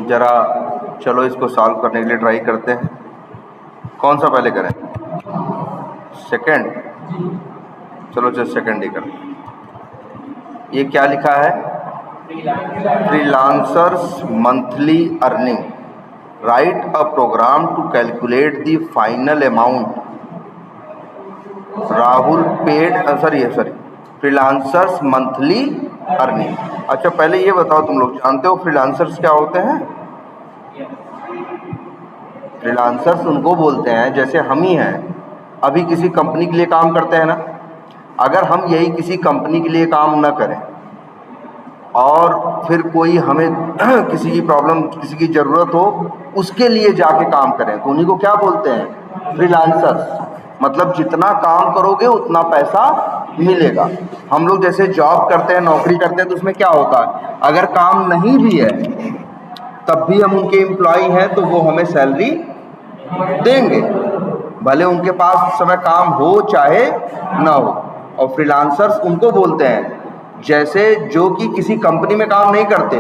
ज़रा चलो इसको सॉल्व करने के लिए ट्राई करते हैं। कौन सा पहले करें? सेकंड? चलो सेकंड ही करें। ये क्या लिखा है? Freelancers monthly earning, write a program to calculate the final amount Rahul paid freelancers monthly earning. अच्छा पहले ये बताओ, तुम लोग जानते हो फ्रीलांसर्स क्या होते हैं? फ्रीलांसर्स उनको बोलते हैं जैसे हम ही हैं, अभी किसी कंपनी के लिए काम करते हैं ना। अगर हम यही किसी कंपनी के लिए काम न करें और फिर कोई हमें किसी की प्रॉब्लम, किसी की ज़रूरत हो, उसके लिए जाके काम करें, तो उन्हीं को क्या बोलते हैं? फ्रीलांसर्स। मतलब जितना काम करोगे उतना पैसा मिलेगा। हम लोग जैसे जॉब करते हैं, नौकरी करते हैं, तो उसमें क्या होता है, अगर काम नहीं भी है तब भी हम उनके एम्प्लॉय हैं तो वो हमें सैलरी देंगे, भले उनके पास उस समय काम हो चाहे ना हो। और फ्रीलांसर्स उनको बोलते हैं जैसे जो कि किसी कंपनी में काम नहीं करते,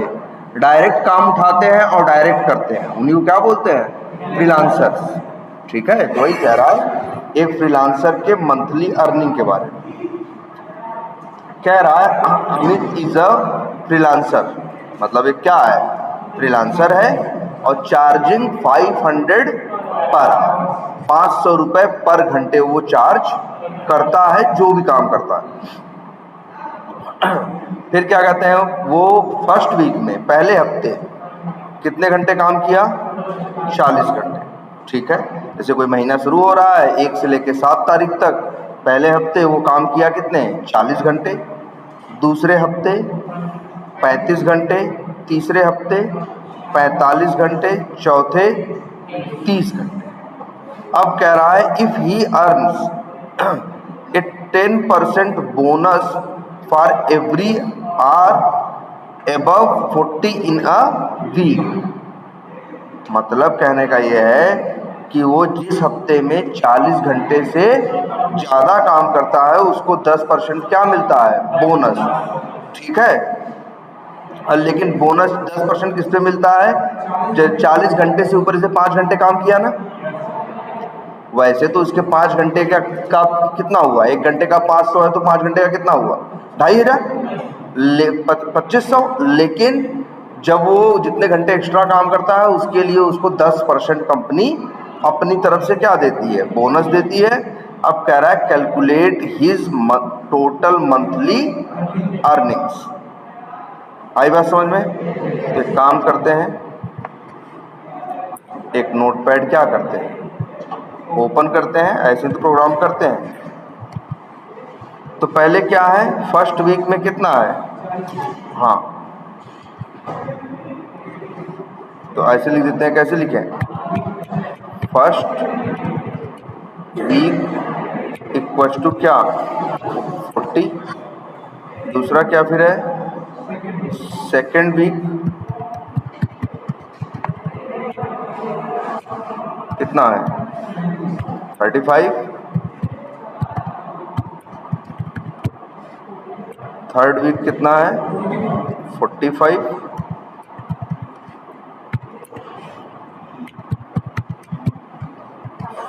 डायरेक्ट काम उठाते हैं और डायरेक्ट करते हैं, उन्हीं को क्या बोलते हैं? फ्रीलांसर्स। ठीक है, तो वही कह रहा है एक फ्रीलांसर के मंथली अर्निंग के बारे में कह रहा है। अमित इज अ फ्रीलांसर, मतलब ये क्या है? फ्रीलांसर है और चार्जिंग 500 पर 500 रुपये पर घंटे वो चार्ज करता है जो भी काम करता है। फिर क्या कहते हैं, वो फर्स्ट वीक में, पहले हफ्ते कितने घंटे काम किया? 40 घंटे। ठीक है, जैसे कोई महीना शुरू हो रहा है 1 से लेकर 7 तारीख तक, पहले हफ्ते वो काम किया कितने? 40 घंटे। दूसरे हफ्ते 35 घंटे, तीसरे हफ्ते 45 घंटे, चौथे 30 घंटे। अब कह रहा है if he earns a 10% bonus for every hour above 40 in a week. मतलब कहने का ये है कि वो जिस हफ्ते में 40 घंटे से ज़्यादा काम करता है उसको 10% क्या मिलता है? बोनस। ठीक है, लेकिन बोनस 10% किस पे मिलता है? जो 40 घंटे से ऊपर से 5 घंटे काम किया ना। वैसे तो उसके 5 घंटे का कितना हुआ? 1 घंटे का 500 है तो 5 घंटे का कितना हुआ? 2500 2500। लेकिन जब वो जितने घंटे एक्स्ट्रा काम करता है उसके लिए उसको 10% कंपनी अपनी तरफ से क्या देती है? बोनस देती है। अब कह रहा है calculate his total monthly earnings. आई बात समझ में? तो एक काम करते हैं, एक नोटपैड क्या करते हैं, ओपन करते हैं, ऐसे तो प्रोग्राम करते हैं। तो पहले क्या है, फर्स्ट वीक में कितना है? हाँ, तो ऐसे लिख देते हैं। कैसे लिखें? फर्स्ट वीक इक्वल्स टू क्या? 40। दूसरा क्या फिर है? सेकेंड वीक कितना है? 35। थर्ड वीक कितना है? 45।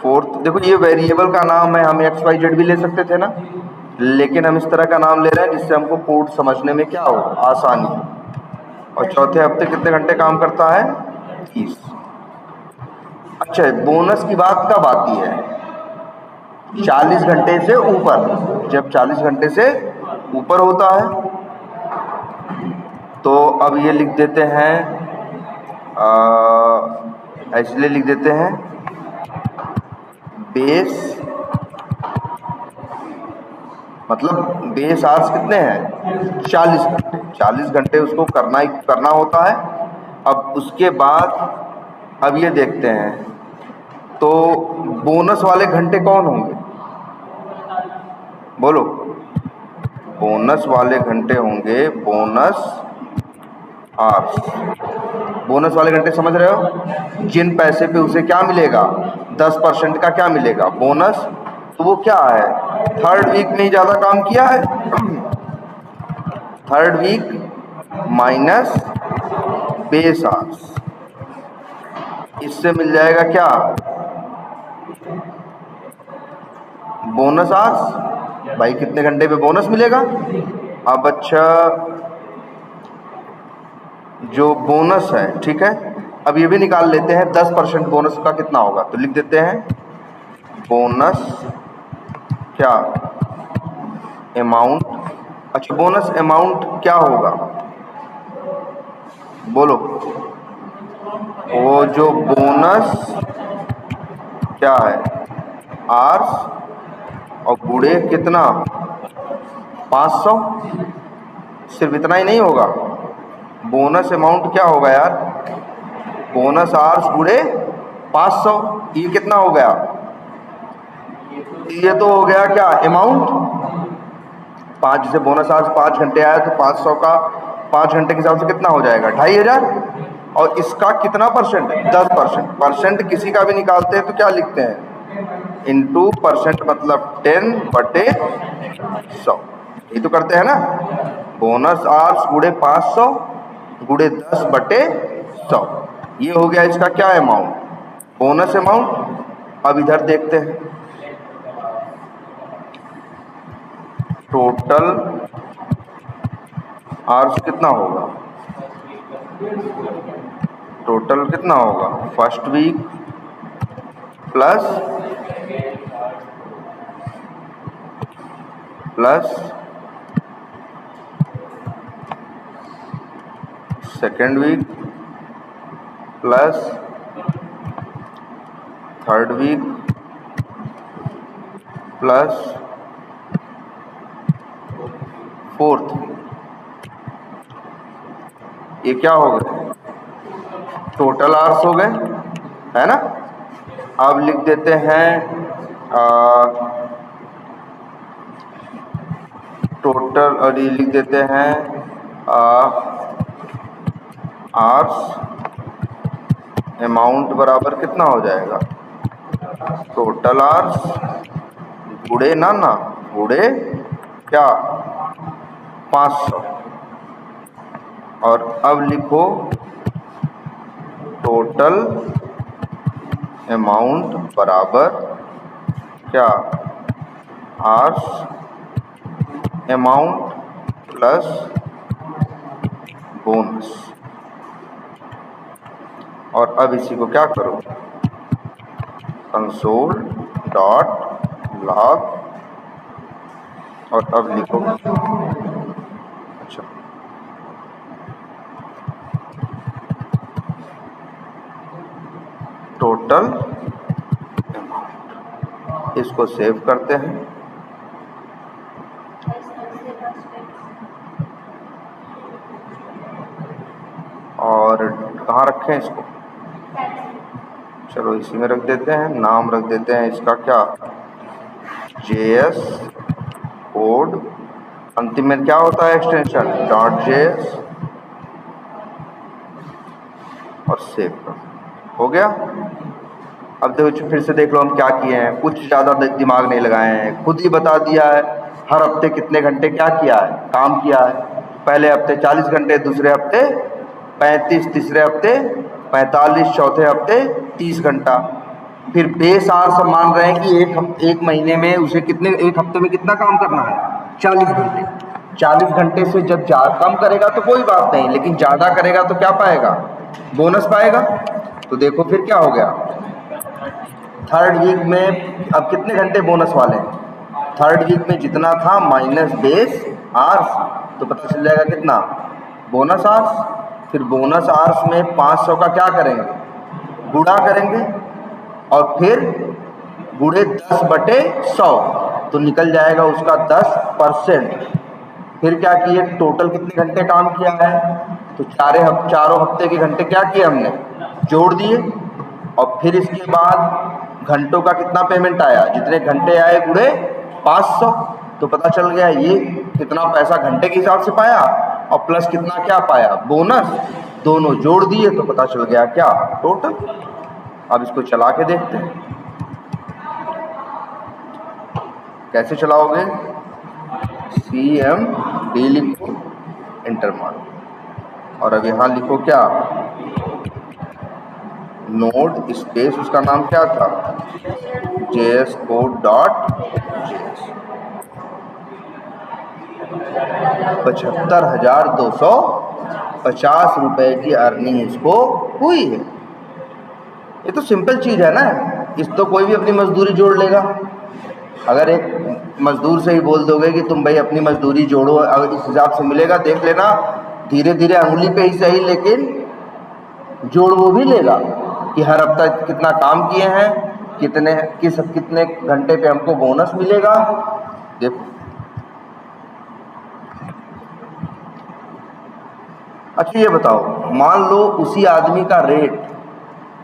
फोर्थ, देखो ये वेरिएबल का नाम है, हम XYZ भी ले सकते थे ना, लेकिन हम इस तरह का नाम ले रहे हैं जिससे हमको कोड समझने में क्या हो? आसानी। और चौथे हफ्ते कितने घंटे काम करता है? 30। अच्छा, बोनस की बात कब आती है? 40 घंटे से ऊपर। जब 40 घंटे से ऊपर होता है तो अब ये लिख देते हैं, इसलिए लिख देते हैं बेस, मतलब बेस आवर्स कितने हैं? 40 घंटे। 40 घंटे उसको करना होता है। अब उसके बाद अब ये देखते हैं, तो बोनस वाले घंटे कौन होंगे? बोलो। बोनस वाले घंटे होंगे बोनस आवर्स। बोनस वाले घंटे समझ रहे हो? जिन पैसे पे उसे क्या मिलेगा? 10% का क्या मिलेगा? बोनस। तो वो क्या है? थर्ड वीक में ही ज़्यादा काम किया है, third week minus base hours. इससे मिल जाएगा क्या, बोनस आवर्स। भाई कितने घंटे पे बोनस मिलेगा। अब अच्छा, जो बोनस है, ठीक है, अब ये भी निकाल लेते हैं 10% बोनस का कितना होगा। तो लिख देते हैं बोनस क्या, अमाउंट। अच्छा, बोनस अमाउंट क्या होगा, बोलो। वो जो बोनस क्या है, आर्स और गुणे कितना, 500। सिर्फ इतना ही नहीं होगा, बोनस अमाउंट क्या होगा यार, बोनस आवर्स गुणे 500। ये कितना हो गया, ये तो हो गया क्या, अमाउंट। 5 जैसे बोनस आवर्स 5 घंटे आया तो 500 का 5 घंटे के हिसाब से कितना हो जाएगा, 2500। और इसका कितना परसेंट, 10%। परसेंट किसी का भी निकालते हैं तो क्या लिखते हैं, इनटू परसेंट, मतलब 10/100। ये तो करते हैं ना, बोनस आवर्स गुणे 500 गुणे 10/100। ये हो गया इसका क्या अमाउंट, बोनस अमाउंट। अब इधर देखते हैं, टोटल आवर्स कितना होगा, टोटल कितना होगा, first week plus second week plus third week plus fourth. ये क्या हो गए, टोटल आवर्स हो गए, है ना। अब लिख देते हैं टोटल, और ये लिख देते हैं आवर्स अमाउंट बराबर कितना हो जाएगा, टोटल आवर्स गुणे ना गुणे क्या, 500। और अब लिखो टोटल अमाउंट बराबर क्या, आवर्स अमाउंट प्लस बोनस। और अब इसी को क्या करो, कंसोल डॉट लॉग, और अब लिखो, अच्छा, टोटल अमाउंट। इसको सेव करते हैं। और कहाँ रखें इसको, चलो इसी में रख देते हैं, नाम रख देते हैं इसका क्या, JS कोड। अंतिम में क्या होता है, एक्सटेंशन .js, और सेव कर, हो गया। अब देखो फिर से देख लो हम क्या किए हैं, कुछ ज़्यादा दिमाग नहीं लगाए हैं, खुद ही बता दिया है हर हफ्ते कितने घंटे क्या किया है, काम किया है। पहले हफ्ते 40 घंटे, दूसरे हफ्ते 35, तीसरे हफ्ते 45, चौथे हफ्ते 30 घंटा। फिर बेस आवर्स हम मान रहे हैं कि एक महीने में उसे कितने, एक हफ्ते में कितना काम करना है, 40 घंटे। 40 घंटे से जब कम करेगा तो कोई बात नहीं, लेकिन ज़्यादा करेगा तो क्या पाएगा, बोनस पाएगा। तो देखो फिर क्या हो गया, थर्ड वीक में अब कितने घंटे बोनस वाले हैं, थर्ड वीक में जितना था माइनस बेस आवर्स, तो पता चल जाएगा कितना, बोनस आवर्स। फिर बोनस आवर्स में 500 का क्या करेंगे, गुणा करेंगे, और फिर गुणे 10/100, तो निकल जाएगा उसका 10%। फिर क्या किए, टोटल कितने घंटे काम किया है, तो चारों हफ्ते के घंटे क्या किए हमने, जोड़ दिए। और फिर इसके बाद घंटों का कितना पेमेंट आया, जितने घंटे आए गुणे 500, तो पता चल गया ये कितना पैसा घंटे के हिसाब से पाया, और प्लस कितना क्या पाया, बोनस। दोनों जोड़ दिए तो पता चल गया क्या, टोटल। अब इसको चला के देखते हैं, कैसे चलाओगे, CMD लिखो, इंटर मारो, और अब यहाँ लिखो क्या, नोड स्पेस उसका नाम क्या था, JS Code.js। 75,250 रुपए की अर्निंग उसको हुई है। ये तो सिंपल चीज है ना, इस तो कोई भी अपनी मजदूरी जोड़ लेगा। अगर एक मजदूर से ही बोल दोगे कि तुम भाई अपनी मजदूरी जोड़ो, अगर इस हिसाब से मिलेगा, देख लेना धीरे धीरे अंगुली पे ही सही लेकिन जोड़ वो भी लेगा कि हर हफ्ता कितना काम किए हैं, कितने घंटे पे हमको बोनस मिलेगा। देखो अच्छा ये बताओ, मान लो उसी आदमी का रेट,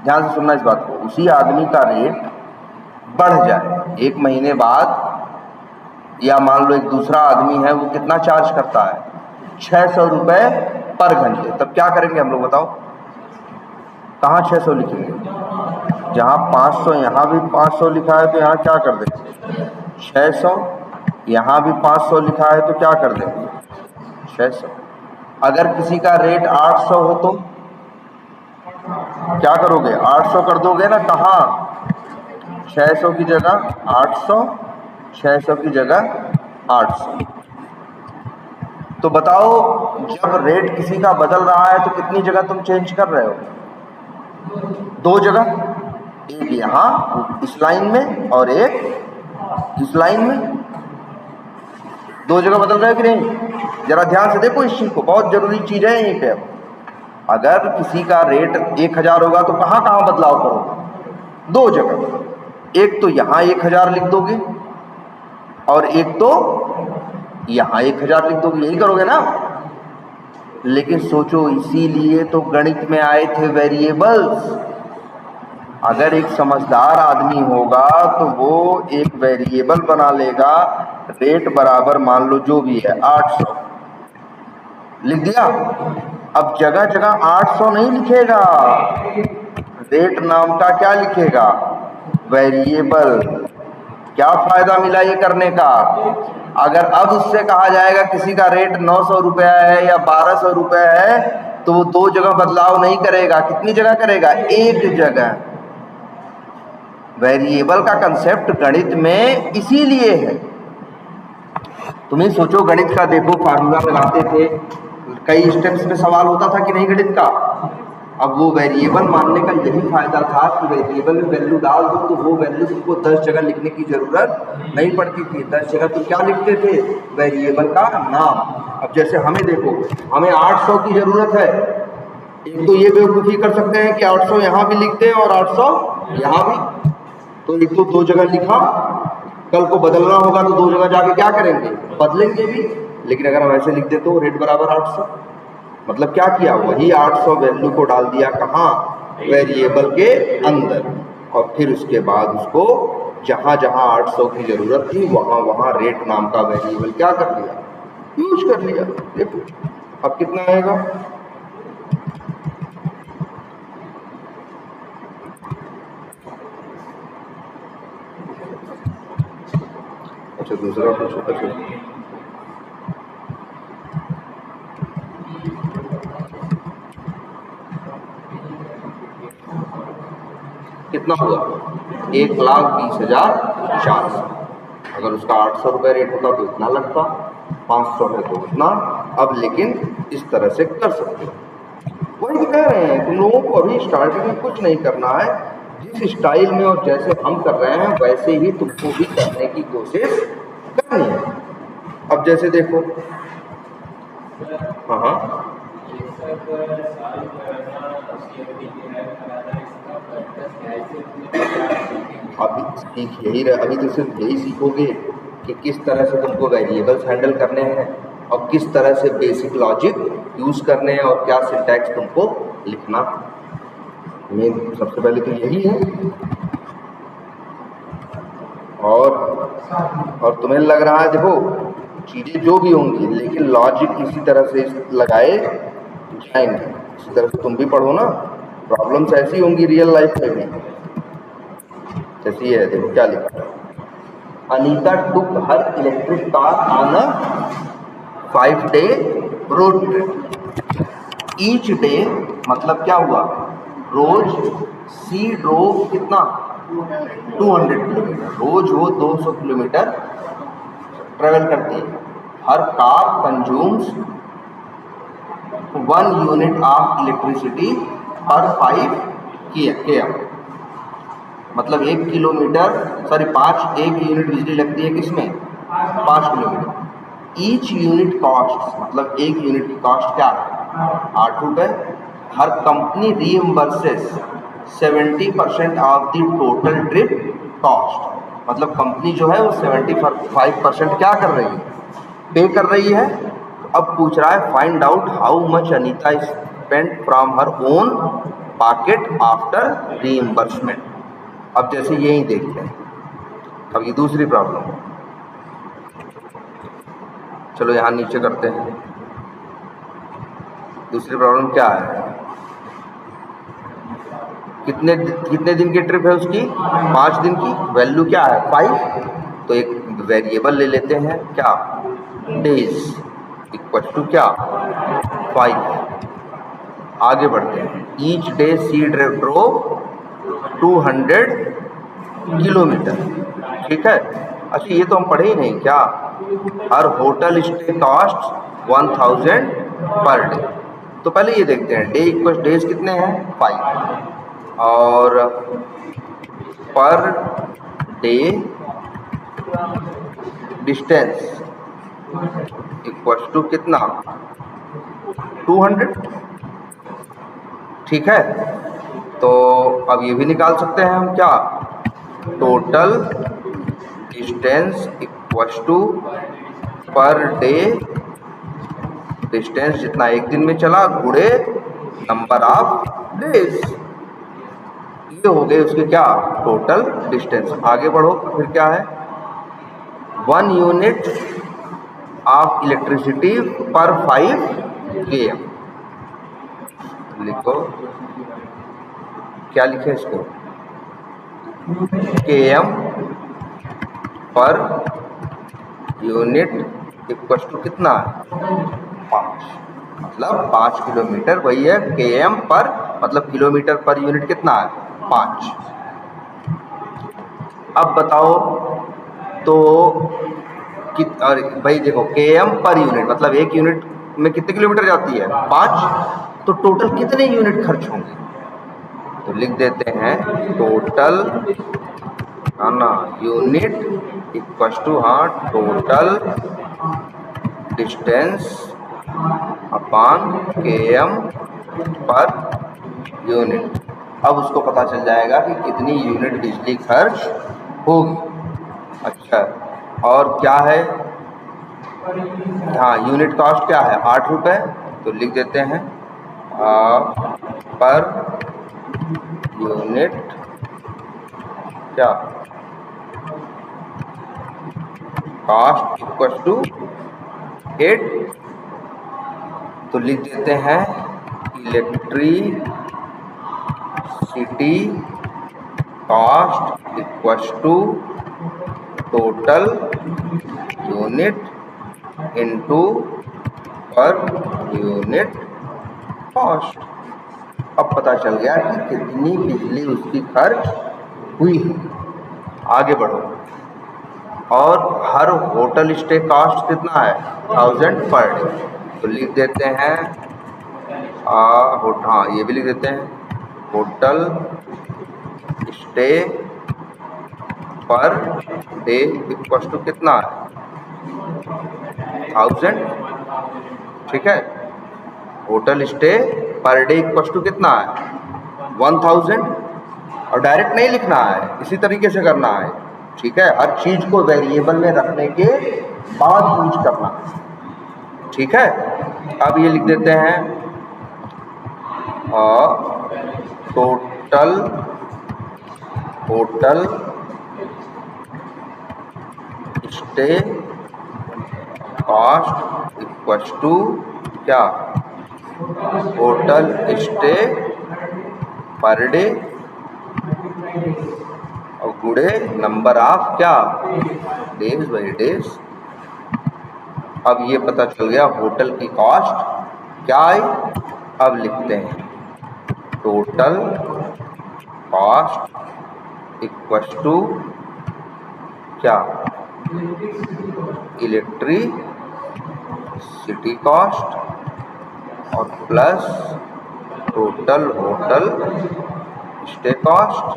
ध्यान से सुनना इस बात को, उसी आदमी का रेट बढ़ जाए एक महीने बाद, या मान लो एक दूसरा आदमी है वो कितना चार्ज करता है, 600 रुपए पर घंटे, तब क्या करेंगे हम लोग बताओ? कहाँ 600 लिखेंगे? जहाँ 500 यहाँ भी 500 लिखा है तो यहाँ क्या कर देंगे 600, यहाँ भी 500 लिखा है तो क्या कर देंगे 600। अगर किसी का रेट 800 हो तो क्या करोगे, 800 कर दोगे ना। कहाँ 600 की जगह 800, 600 की जगह 800। तो बताओ जब रेट किसी का बदल रहा है तो कितनी जगह तुम चेंज कर रहे हो? 2 जगह, एक यहाँ इस लाइन में और एक इस लाइन में, 2 जगह बदल रहे हो कि नहीं? जरा ध्यान से देखो इस चीज को, बहुत जरूरी चीज है यहीं पे। अगर किसी का रेट 1000 होगा तो कहाँ कहाँ बदलाव करोगे? 2 जगह, एक तो यहाँ 1000 लिख दोगे और एक तो यहाँ 1000 लिख दोगे, यही करोगे ना। लेकिन सोचो, इसीलिए तो गणित में आए थे वेरिएबल्स। अगर एक समझदार आदमी होगा तो वो एक वेरिएबल बना लेगा, रेट बराबर मान लो जो भी है 800 लिख दिया। अब जगह जगह 800 नहीं लिखेगा, रेट नाम का क्या लिखेगा, वेरिएबल। क्या फायदा मिला ये करने का? अगर अब उससे कहा जाएगा किसी का रेट 900 रुपया है या 1200 रुपया है तो वो 2 जगह बदलाव नहीं करेगा, कितनी जगह करेगा? 1 जगह। वेरिएबल का कंसेप्ट गणित में इसीलिए है। तुम्हें सोचो, गणित का देखो फार्मूला लगाते थे, कई स्टेप्स पे सवाल होता था कि नहीं गणित का। अब वो वेरिएबल मानने का यही फायदा था कि वेरिएबल में वैल्यू डाल दो तो वो वैल्यू तुमको 10 जगह लिखने की जरूरत नहीं पड़ती थी। 10 जगह तुम क्या लिखते थे? वेरिएबल का नाम। अब जैसे हमें देखो, हमें 800 की जरूरत है, एक तो ये बेवकूफ़ी कर सकते हैं कि 800 यहाँ भी लिख दें और 800 यहाँ भी, तो एक तो 2 जगह लिखा, कल को बदलना होगा तो 2 जगह जाके क्या करेंगे, बदलेंगे भी। लेकिन अगर हम ऐसे लिख दे तो रेट बराबर 800, मतलब क्या किया, वही 800 वैल्यू को डाल दिया कहाँ, वेरिएबल के अंदर, और फिर उसके बाद उसको जहाँ जहाँ 800 की जरूरत थी वहाँ वहाँ रेट नाम का वेरिएबल क्या कर लिया, यूज कर लिया। देखो अब कितना आएगा, अच्छा दूसरा कुछ, अच्छा कितना हुआ, 1,20,400। अगर उसका 800 रुपये रेट होता तो इतना लगता, 500 है तो उतना। अब लेकिन इस तरह से कर सकते हो। वही तो कह रहे हैं, तुम लोगों को अभी स्टार्टिंग में कुछ नहीं करना है, जिस स्टाइल में और जैसे हम कर रहे हैं वैसे ही तुमको भी करने की कोशिश करनी है। अब जैसे देखो, हाँ अभी सीख यही रहे, अभी तो सिर्फ यही सीखोगे कि किस तरह से तुमको वेरिएबल्स हैंडल करने हैं और किस तरह से बेसिक लॉजिक यूज करने हैं और क्या सिंटैक्स तुमको लिखना। मेन सबसे पहले तो यही है। और तुम्हें लग रहा है, देखो चीजें जो भी होंगी लेकिन लॉजिक इसी तरह से लगाए जाएंगे, इसी तरह से तुम भी पढ़ो ना। प्रॉब्लम्स ऐसी होंगी रियल लाइफ में भी, जैसी है, देखो क्या लिखा है, Anita took her electric car on a 5-day road trip. Each day मतलब क्या हुआ, रोज सी ड्रोव कितना 200 किलोमीटर, रोज वो 200 किलोमीटर ट्रेवल करती है। हर car consumes 1 unit of electricity per 5 km, मतलब 1 यूनिट बिजली लगती है किसमें 5 किलोमीटर। ईच यूनिट कॉस्ट, मतलब 1 यूनिट की कॉस्ट क्या है 8 रुपये। हर company reimburses 70% of the total trip cost, मतलब कंपनी जो है वो 75% क्या कर रही है पे कर रही है। अब पूछ रहा है find out how much Anita spent from her own pocket after reimbursement. अब जैसे यही देखते हैं, अब ये दूसरी प्रॉब्लम, चलो यहाँ नीचे करते हैं। दूसरी प्रॉब्लम क्या है, कितने दिन की ट्रिप है उसकी 5 दिन की, वैल्यू क्या है 5, तो एक वेरिएबल ले लेते हैं क्या डेज इक्वल टू क्या 5। आगे बढ़ते हैं। ईच डे सी ड्रोव 200 किलोमीटर, ठीक है। अच्छा ये तो हम पढ़े ही नहीं क्या, हर hotel stay cost 1000 per day. तो पहले ये देखते हैं डे इक्वल डेज कितने हैं 5, और पर डे डिस्टेंस इक्वल टू कितना 200, ठीक है। तो अब ये भी निकाल सकते हैं हम क्या, total distance equal to per day distance जितना एक दिन में चला गुणे नंबर ऑफ डेज, ये हो गए उसके क्या टोटल डिस्टेंस। आगे बढ़ो फिर क्या है 1 unit of electricity per 5 km, लिखो क्या लिखे इसको km per unit equal to कितना 5, मतलब 5 किलोमीटर, वही है km पर, मतलब किलोमीटर पर यूनिट कितना है 5। अब बताओ तो और भाई देखो km पर यूनिट मतलब 1 यूनिट में कितने किलोमीटर जाती है 5, तो टोटल कितने यूनिट खर्च होंगे, तो लिख देते हैं टोटल ना यूनिट इक्वल टू हाँ total distance upon km per unit. अब उसको पता चल जाएगा कि कितनी यूनिट बिजली खर्च होगी। अच्छा और क्या है, हाँ यूनिट कॉस्ट क्या है 8 रुपये, तो लिख देते हैं पर यूनिट क्या कॉस्ट इक्वल टू 8, तो लिख देते हैं electricity cost equal to total unit into per unit cost. अब पता चल गया कि कितनी बिजली उसकी खर्च हुई है। आगे बढ़ो, और हर होटल स्टे कॉस्ट कितना है 1000 पर डे, तो लिख देते हैं हाँ ये भी लिख देते हैं hotel stay per day equal to कितना है 1000, ठीक है। Hotel stay per day equal to कितना है 1000, और डायरेक्ट नहीं लिखना है, इसी तरीके से करना है, ठीक है। हर चीज को वेरिएबल में रखने के बाद यूज करना, ठीक है। अब ये लिख देते हैं total hotel stay cost equal to क्या होटल स्टे पर डे और गुणे नंबर ऑफ क्या डेज बाई डेज। अब ये पता चल गया होटल की कॉस्ट क्या है। अब लिखते हैं टोटल कॉस्ट इक्वल्स टू क्या, इलेक्ट्रिसिटी कॉस्ट और plus total hotel stay cost.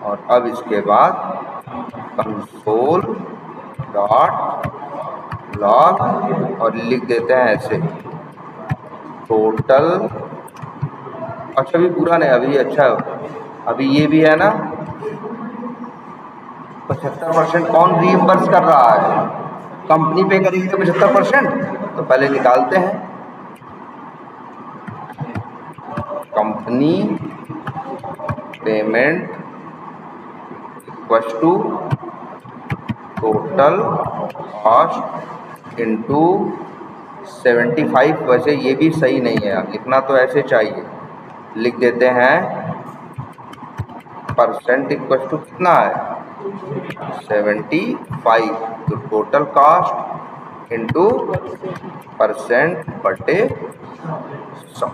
और अब इसके बाद कंसोल डॉट लॉग और लिख देते हैं ऐसे टोटल। अच्छा अभी पूरा नहीं, अभी अच्छा अभी ये भी है ना 75% कौन रीइंबर्स कर रहा है, कंपनी पे करेगी तो 75%। तो पहले निकालते हैं company payment equals to total cost into 75। वैसे ये भी सही नहीं है, इतना तो ऐसे चाहिए, लिख देते हैं परसेंट इक्वल्स टू कितना है 75, तो टोटल कॉस्ट इंटू परसेंट बटे 100।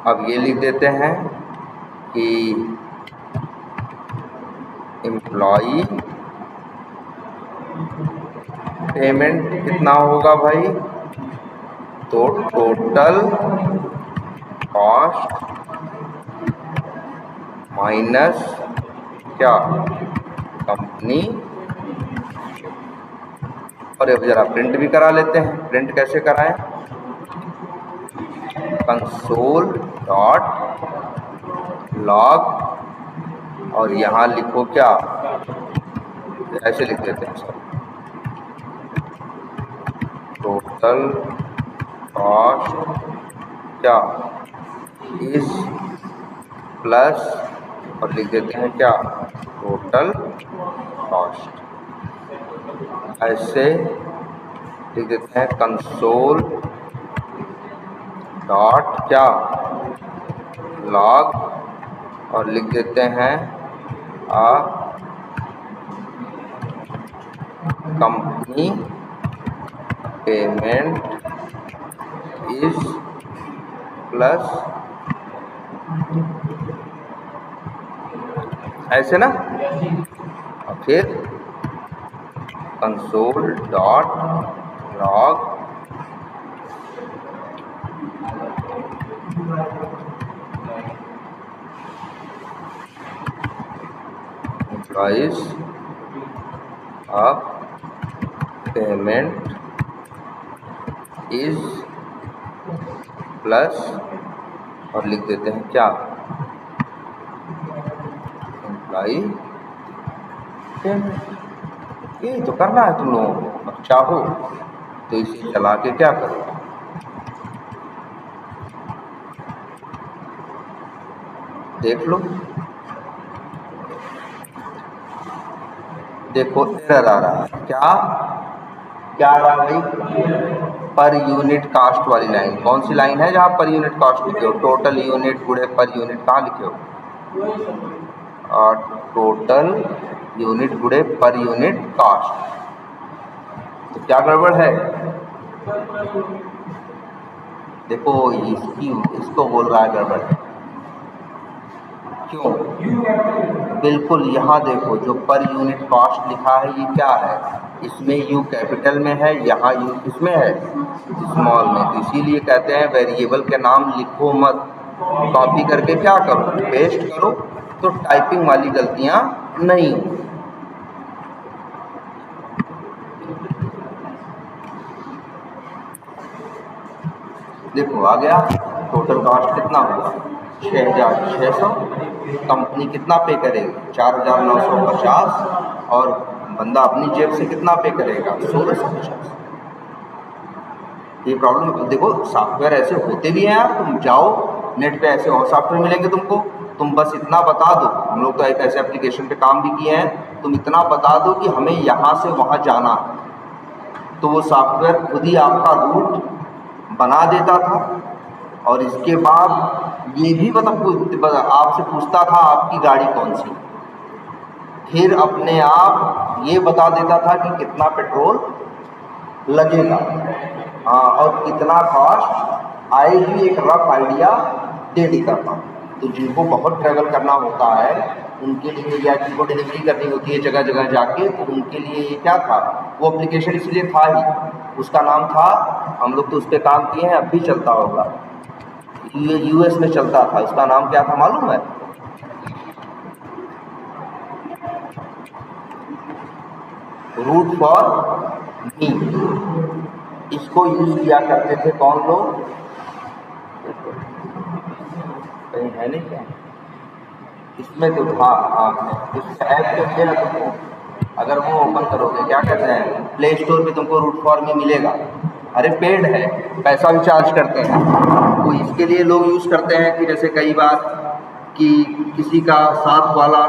अब ये लिख देते हैं कि एम्प्लॉई पेमेंट कितना होगा भाई, तो टोटल कॉस्ट माइनस क्या कंपनी। और अब जरा प्रिंट भी करा लेते हैं। प्रिंट कैसे कराएं, कंसोल डॉट लॉग और यहाँ लिखो क्या, ऐसे लिख देते हैं सर टोटल कॉस्ट क्या इस प्लस और लिख देते हैं क्या टोटल कॉस्ट। ऐसे लिख देते हैं कंसोल डॉट क्या लॉग और लिख देते हैं कंपनी पेमेंट इज प्लस ऐसे ना, और फिर console dot log employees of payment is plus और लिख देते हैं क्या एम्प्लॉई पेमेंट। ये तो करना है तुम लोगों को, अब चाहो तो इसे चला के क्या करो, देख लो। देखो एरर आ रहा है, क्या क्या आ रहा है भाई, पर यूनिट कास्ट वाली लाइन। कौन सी लाइन है जहाँ पर यूनिट कास्ट लिखे हो, टोटल यूनिट गुणे पर यूनिट, कहाँ लिखे हो, और टोटल यूनिट गुणे पर यूनिट कास्ट। तो क्या गड़बड़ है, देखो इसको बोल रहा है गड़बड़। क्यों, बिल्कुल यहाँ देखो जो पर यूनिट कॉस्ट लिखा है ये क्या है, इसमें यू कैपिटल में है, यहाँ यू किसमें है स्मॉल में। तो इसीलिए कहते हैं वेरिएबल के नाम लिखो मत, कॉपी करके क्या करो पेस्ट करो, तो टाइपिंग वाली गलतियाँ नहीं हो। देखो आ गया, टोटल कॉस्ट कितना हुआ 6600, कंपनी कितना पे करेगी 4950 और बंदा अपनी जेब से कितना पे करेगा 1650। ये प्रॉब्लम देखो, सॉफ्टवेयर ऐसे होते भी हैं यार, तुम जाओ नेट पे ऐसे और सॉफ्टवेयर मिलेंगे तुमको, तुम बस इतना बता दो, हम लोग तो एक ऐसे एप्लीकेशन पे काम भी किए हैं, तुम इतना बता दो कि हमें यहाँ से वहाँ जाना है, तो वो सॉफ्टवेयर खुद ही आपका रूट बना देता था। और इसके बाद ये भी आपसे पूछता था आपकी गाड़ी कौन सी, फिर अपने आप ये बता देता था कि कितना पेट्रोल लगेगा, हाँ, और कितना कॉस्ट आएगी, एक रफ आइडिया दे देता था। तो जिनको बहुत ट्रैवल करना होता है उनके लिए, या जिनको डिलीवरी करनी होती है जगह जगह जाके, तो उनके लिए ये क्या था, वो एप्लीकेशन इसलिए था ही, उसका नाम था, हम लोग तो उस पर काम किए हैं, अब भी चलता होगा, यूएस में चलता था, उसका नाम क्या था मालूम है? Root for me. इसको यूज किया करते थे कौन लोग? कहीं है नहीं क्या? इसमें तो था, हाँ, इस ऐप के अंदर तुमको अगर वो ओपन करोगे, क्या कहते हैं, प्ले स्टोर पे तुमको रूट फॉर मी मिलेगा। अरे पेड है, पैसा भी चार्ज करते हैं। तो इसके लिए लोग यूज़ करते हैं कि जैसे कई बार कि किसी का साथ वाला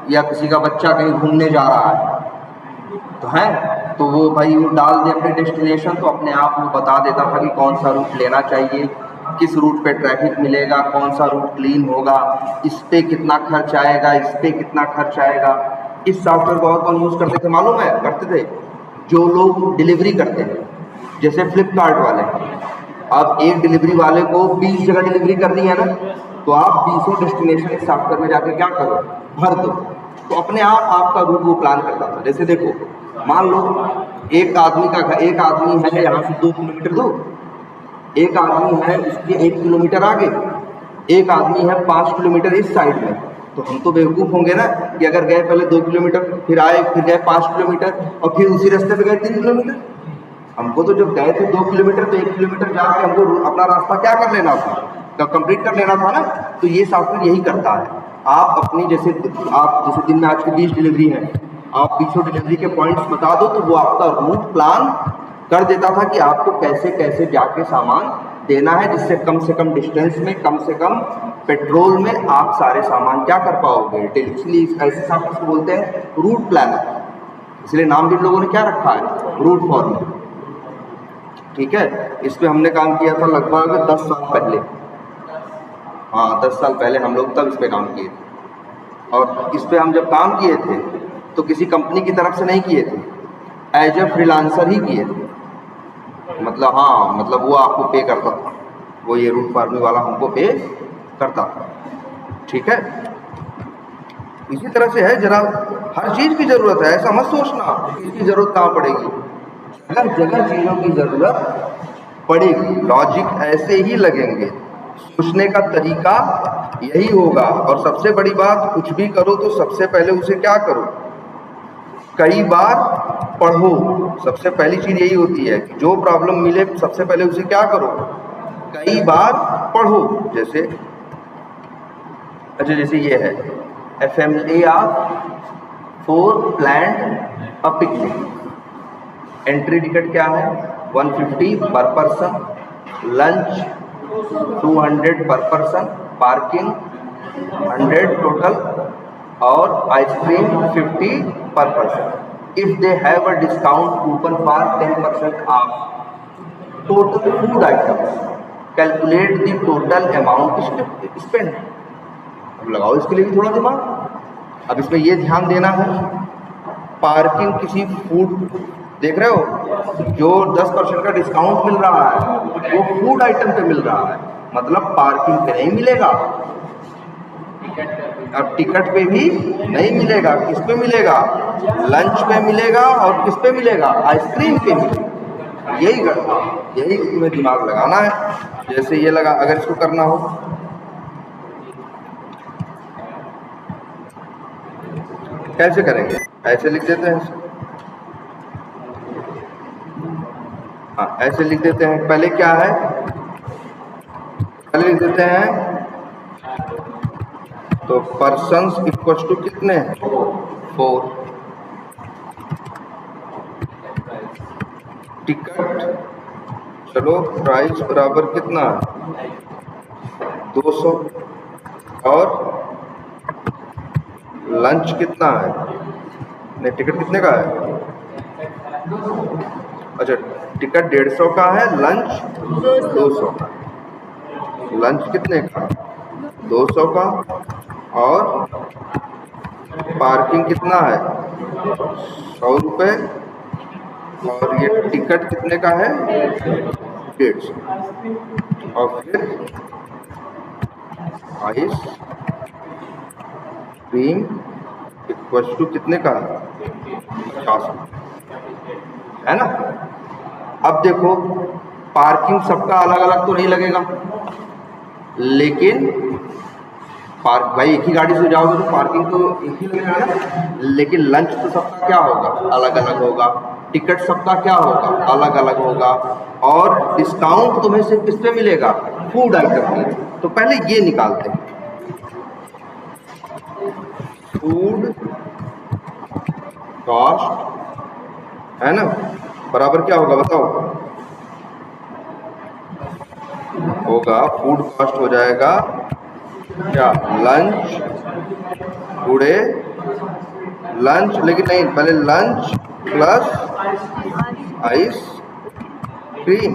या किसी का बच्चा कहीं घूमने जा रहा है तो है, तो वो भाई वो डाल दे अपने डेस्टिनेशन, तो अपने आप वो बता देता था कि कौन सा रूट लेना चाहिए, किस रूट पे ट्रैफिक मिलेगा, कौन सा रूट क्लीन होगा, इस पे कितना खर्च आएगा, इस पे कितना खर्च आएगा। इस सॉफ्टवेयर को और कौन यूज़ करते थे मालूम है? करते थे जो लोग डिलीवरी करते हैं, जैसे फ्लिपकार्ट वाले। अब एक डिलीवरी वाले को 20 जगह डिलीवरी करनी है ना, तो आप 20 डेस्टिनेशन एक सॉफ्टवेयर में जाके क्या करो, भर दो, तो अपने आप आपका रूट वो प्लान करता था। जैसे देखो, मान लो एक आदमी है यहाँ से 2 किलोमीटर दूर, एक आदमी है इसके 1 किलोमीटर आगे, एक आदमी है 5 किलोमीटर इस साइड में, तो हम तो बेवकूफ़ होंगे ना कि अगर गए पहले 2 किलोमीटर, फिर आए, फिर गए 5 किलोमीटर, और फिर उसी रास्ते पे गए 3 किलोमीटर। हमको तो जब गए थे 2 किलोमीटर, तो 1 किलोमीटर जाके हमको अपना रास्ता क्या कर लेना था, कंप्लीट कर लेना था ना। तो ये सॉफ्टवेयर यही करता है। आप अपनी जैसे दिन में आज की 20 डिलीवरी है, आप 20 डिलीवरी के पॉइंट्स बता दो, तो वो आपका रूट प्लान कर देता था कि आपको कैसे कैसे जाके सामान देना है, जिससे कम से कम डिस्टेंस में, कम से कम पेट्रोल में आप सारे सामान क्या कर पाओगे। इसलिए ऐसे सॉफ्टवेयर को बोलते हैं रूट प्लानर, इसलिए नाम भी लोगों ने क्या रखा है, रूट फॉर मी। ठीक है, इस पर हमने काम किया था लगभग 10 साल पहले। हाँ, 10 साल पहले हम लोग तब इस पर काम किए थे। और इस पर हम जब काम किए थे तो किसी कंपनी की तरफ से नहीं किए थे, एज ए फ्रीलांसर ही किए थे। मतलब हाँ, मतलब वो आपको पे करता था, वो ये रूट फॉर मी वाला हमको पे करता था। ठीक है, इसी तरह से है, जरा हर चीज़ की ज़रूरत है, ऐसा मत सोचना इसकी ज़रूरत कहाँ पड़ेगी, हर जगह चीज़ों की ज़रूरत पड़ेगी। लॉजिक ऐसे ही लगेंगे, सोचने का तरीका यही होगा। और सबसे बड़ी बात, कुछ भी करो तो सबसे पहले उसे क्या करो, कई बार पढ़ो। सबसे पहली चीज़ यही होती है कि जो प्रॉब्लम मिले सबसे पहले उसे क्या करो, कई बार पढ़ो। जैसे अच्छा, जैसे ये है A family of 4 planned a picnic. Entry ticket क्या है, 150 पर पर्सन, लंच 200 पर पर्सन, पार्किंग 100 टोटल, और आइसक्रीम 50 पर person. If they have a discount coupon for 10% of total food items, calculate the total amount spend. अब लगाओ इसके लिए भी थोड़ा दिमाग। अब इसमें ये ध्यान देना है, पार्किंग किसी फूड, देख रहे हो जो 10% का डिस्काउंट मिल रहा है वो फूड आइटम पे मिल रहा है, मतलब पार्किंग पे नहीं मिलेगा, अब टिकट पे भी नहीं मिलेगा। किस पे मिलेगा, लंच पे मिलेगा, और किस पे मिलेगा, आइसक्रीम पे मिलेगा। यही तुम्हें दिमाग लगाना है। जैसे ये लगा, अगर इसको करना हो कैसे करेंगे, ऐसे लिख देते हैं, हाँ ऐसे लिख देते हैं। पहले क्या है, पहले लिख देते हैं तो पर्सन्स इक्वल टू कितने, 4, टिकट, चलो प्राइस बराबर कितना है, 200, और लंच कितना है, नहीं टिकट कितने का है, अच्छा टिकट 150 का है, लंच 200 का, लंच कितने का, 200 का, और पार्किंग कितना है, 100 रुपये, और ये टिकट कितने का है, 150, और फिर आइस क्रीम इक्वल टू कितने का, 50 है ना। अब देखो पार्किंग सबका अलग अलग तो नहीं लगेगा, लेकिन पार्क भाई एक ही गाड़ी से जाओगे तो पार्किंग तो एक ही लगेगा ना, लेकिन लंच तो सबका क्या होगा, अलग अलग होगा। टिकट सबका क्या होगा, अलग अलग होगा। और डिस्काउंट तुम्हें सिर्फ किस पे मिलेगा, फूड आइटम पे। तो पहले ये निकालते हैं, फूड कॉस्ट है ना, बराबर क्या होगा बताओ, होगा फूड कॉस्ट हो जाएगा क्या, लंच गुड़े लंच, लेकिन नहीं पहले लंच प्लस आइस क्रीम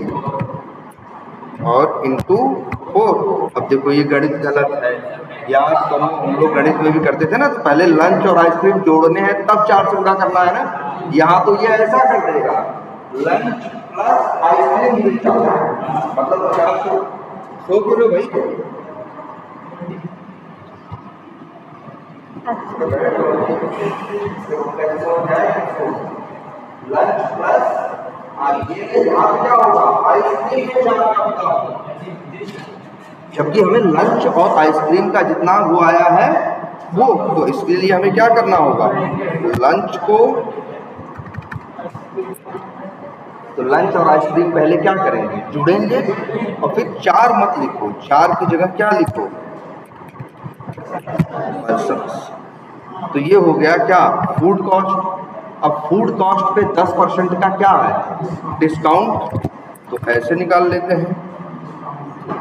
और इनटू 4। अब देखो ये गणित गलत है यार, तुम हम लोग गणित में भी करते थे ना, तो पहले लंच और आइसक्रीम जोड़ने हैं तब 4 से गुणा करना है ना। यहाँ तो ये ऐसा कर देगा, लंच प्लस आइसक्रीम मतलब 400 बोलो भाई। लंच प्लस क्या होगा, आइसक्रीम, जबकि हमें लंच और आइसक्रीम का जितना वो आया है वो, तो इसके लिए हमें क्या करना होगा, लंच को, तो लंच और आइसक्रीम पहले क्या करेंगे, जुड़ेंगे, और फिर 4 मत लिखो, 4 की जगह क्या लिखो, पर्सन्स। तो ये हो गया क्या, फूड कॉस्ट। अब फूड कॉस्ट पे 10% का क्या है, डिस्काउंट, तो ऐसे निकाल लेते हैं।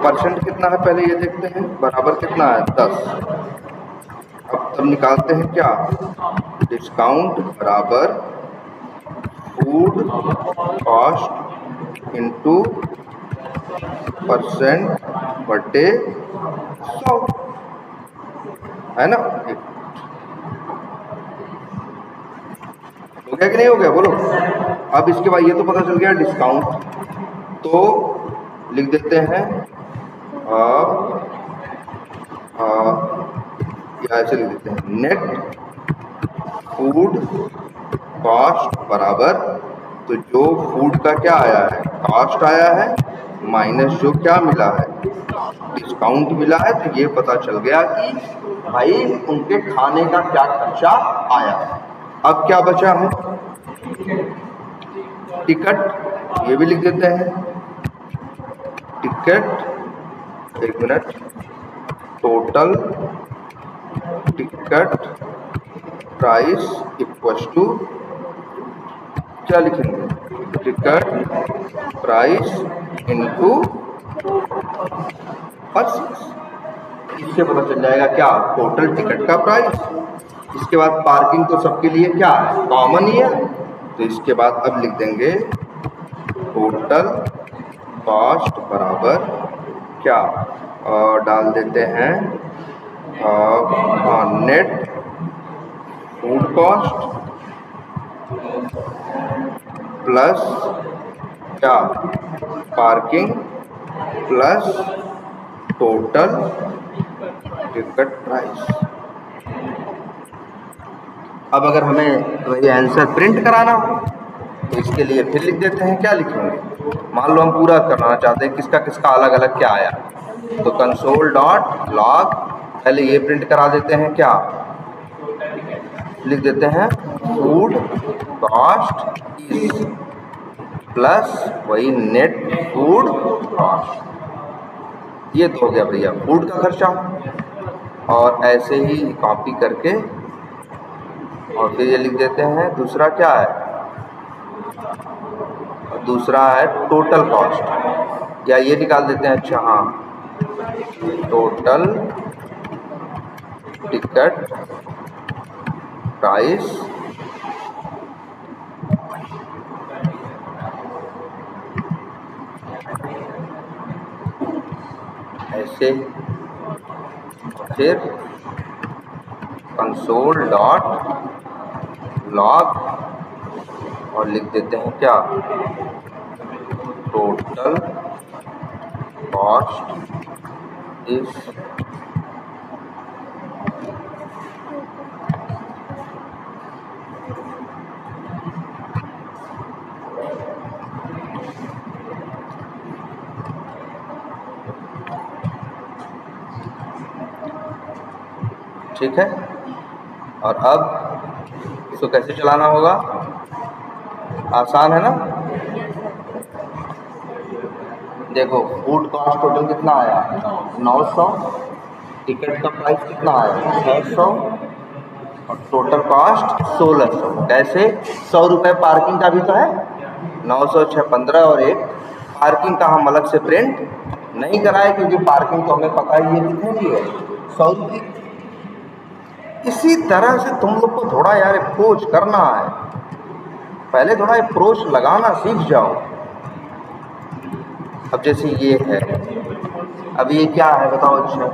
परसेंट कितना है पहले ये देखते हैं, बराबर कितना है 10। अब तब निकालते हैं क्या, डिस्काउंट बराबर फूड कॉस्ट इनटू परसेंट बटे 100, है ना। हो गया कि नहीं हो गया बोलो। अब इसके बाद ये तो पता चल गया डिस्काउंट, तो लिख देते हैं ऐसे लिख देते हैं, नेट फूड कॉस्ट बराबर, तो जो फूड का क्या आया है, कॉस्ट आया है, माइनस जो क्या मिला है, डिस्काउंट मिला है। तो ये पता चल गया कि भाई उनके खाने का क्या खर्चा आया। अब क्या बचा है, टिकट, ये भी लिख देते हैं, टिकट, एक minute, total ticket price equals to क्या लिखेंगे, टिकट प्राइस इनटू पर्सेंट। इससे पता चल जाएगा क्या, टोटल टिकट का प्राइस। इसके बाद पार्किंग तो सबके लिए क्या है, कॉमन ही है, तो इसके बाद अब लिख देंगे टोटल कॉस्ट बराबर क्या, डाल देते हैं नेट फूड कॉस्ट प्लस क्या, parking plus total ticket price. अब अगर हमें वही आंसर प्रिंट कराना हो तो इसके लिए फिर लिख देते हैं, क्या लिखेंगे, मान लो हम पूरा करना चाहते हैं किसका किसका अलग अलग क्या आया, तो कंसोल डॉट लॉग, पहले ये प्रिंट करा देते हैं, क्या लिख देते हैं, फूड कॉस्ट इज प्लस वही नेट फूड कॉस्ट। ये तो हो गया भैया फूड का खर्चा, और ऐसे ही कॉपी करके और फिर ये लिख देते हैं, दूसरा क्या है, दूसरा है टोटल कॉस्ट, या ये निकाल देते हैं, अच्छा हाँ, टोटल टिकट प्राइस ऐसे, फिर कंसोल डॉट लॉग और लिख देते हैं क्या, टोटल कॉस्ट इज ठीक है। और अब इसको कैसे चलाना होगा, आसान है ना। देखो फूड कॉस्ट टोटल कितना आया 900, टिकट का प्राइस कितना आया 600 और टोटल कॉस्ट 1600। कैसे 100 रुपये पार्किंग का भी तो है, 900 6 15 और एक पार्किंग का हम अलग से प्रिंट नहीं कराए क्योंकि पार्किंग तो हमें पता ही है कितने की है 100 रुपये। इसी तरह से तुम लोग को थोड़ा यार अप्रोच करना है, पहले थोड़ा अप्रोच लगाना सीख जाओ। अब जैसे ये है, अब ये क्या है बताओ, अच्छा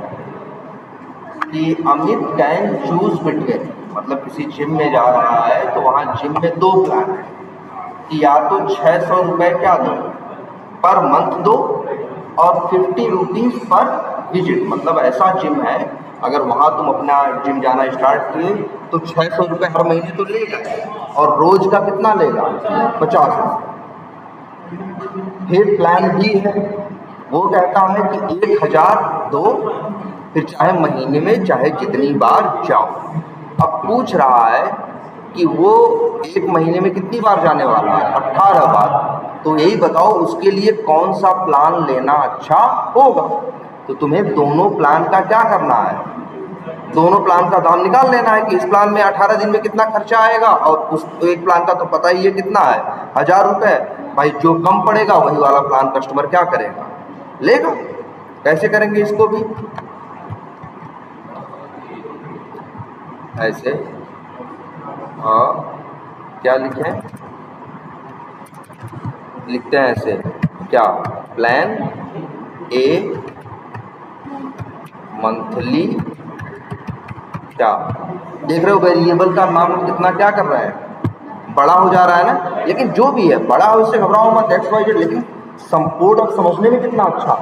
कि अमित कैन चूज बिटवीन, मतलब किसी जिम में जा रहा है तो वहाँ जिम में 2 प्लान है कि या तो 600 रुपये क्या दो पर मंथ दो और 50 रुपीज़ पर विजिट, मतलब ऐसा जिम है अगर वहाँ तुम अपना जिम जाना स्टार्ट किए तो 600 रुपये हर महीने तो लेगा और रोज का कितना लेगा 50 रुपये। फिर प्लान बी है, वो कहता है कि 1000 दो, फिर चाहे महीने में चाहे जितनी बार जाओ। अब पूछ रहा है कि वो एक महीने में कितनी बार जाने वाला है 18 बार, तो यही बताओ उसके लिए कौन सा प्लान लेना अच्छा होगा। तो तुम्हें दोनों प्लान का क्या करना है, दोनों प्लान का दाम निकाल लेना है कि इस प्लान में 18 दिन में कितना खर्चा आएगा और उस एक प्लान का तो पता ही है कितना है 1000 रुपये। भाई जो कम पड़ेगा वही वाला प्लान कस्टमर क्या करेगा, लेगा। कैसे करेंगे इसको भी ऐसे, हाँ क्या लिखें, लिखते हैं ऐसे क्या, प्लान ए मंथली क्या, देख रहे हो वेरिएबल का नाम कितना क्या कर रहा है, बड़ा हो जा रहा है ना। लेकिन जो भी है बड़ा हो इससे घबराओ मत एक्स वाई जेड, लेकिन संपूर्ण और समझने में कितना अच्छा,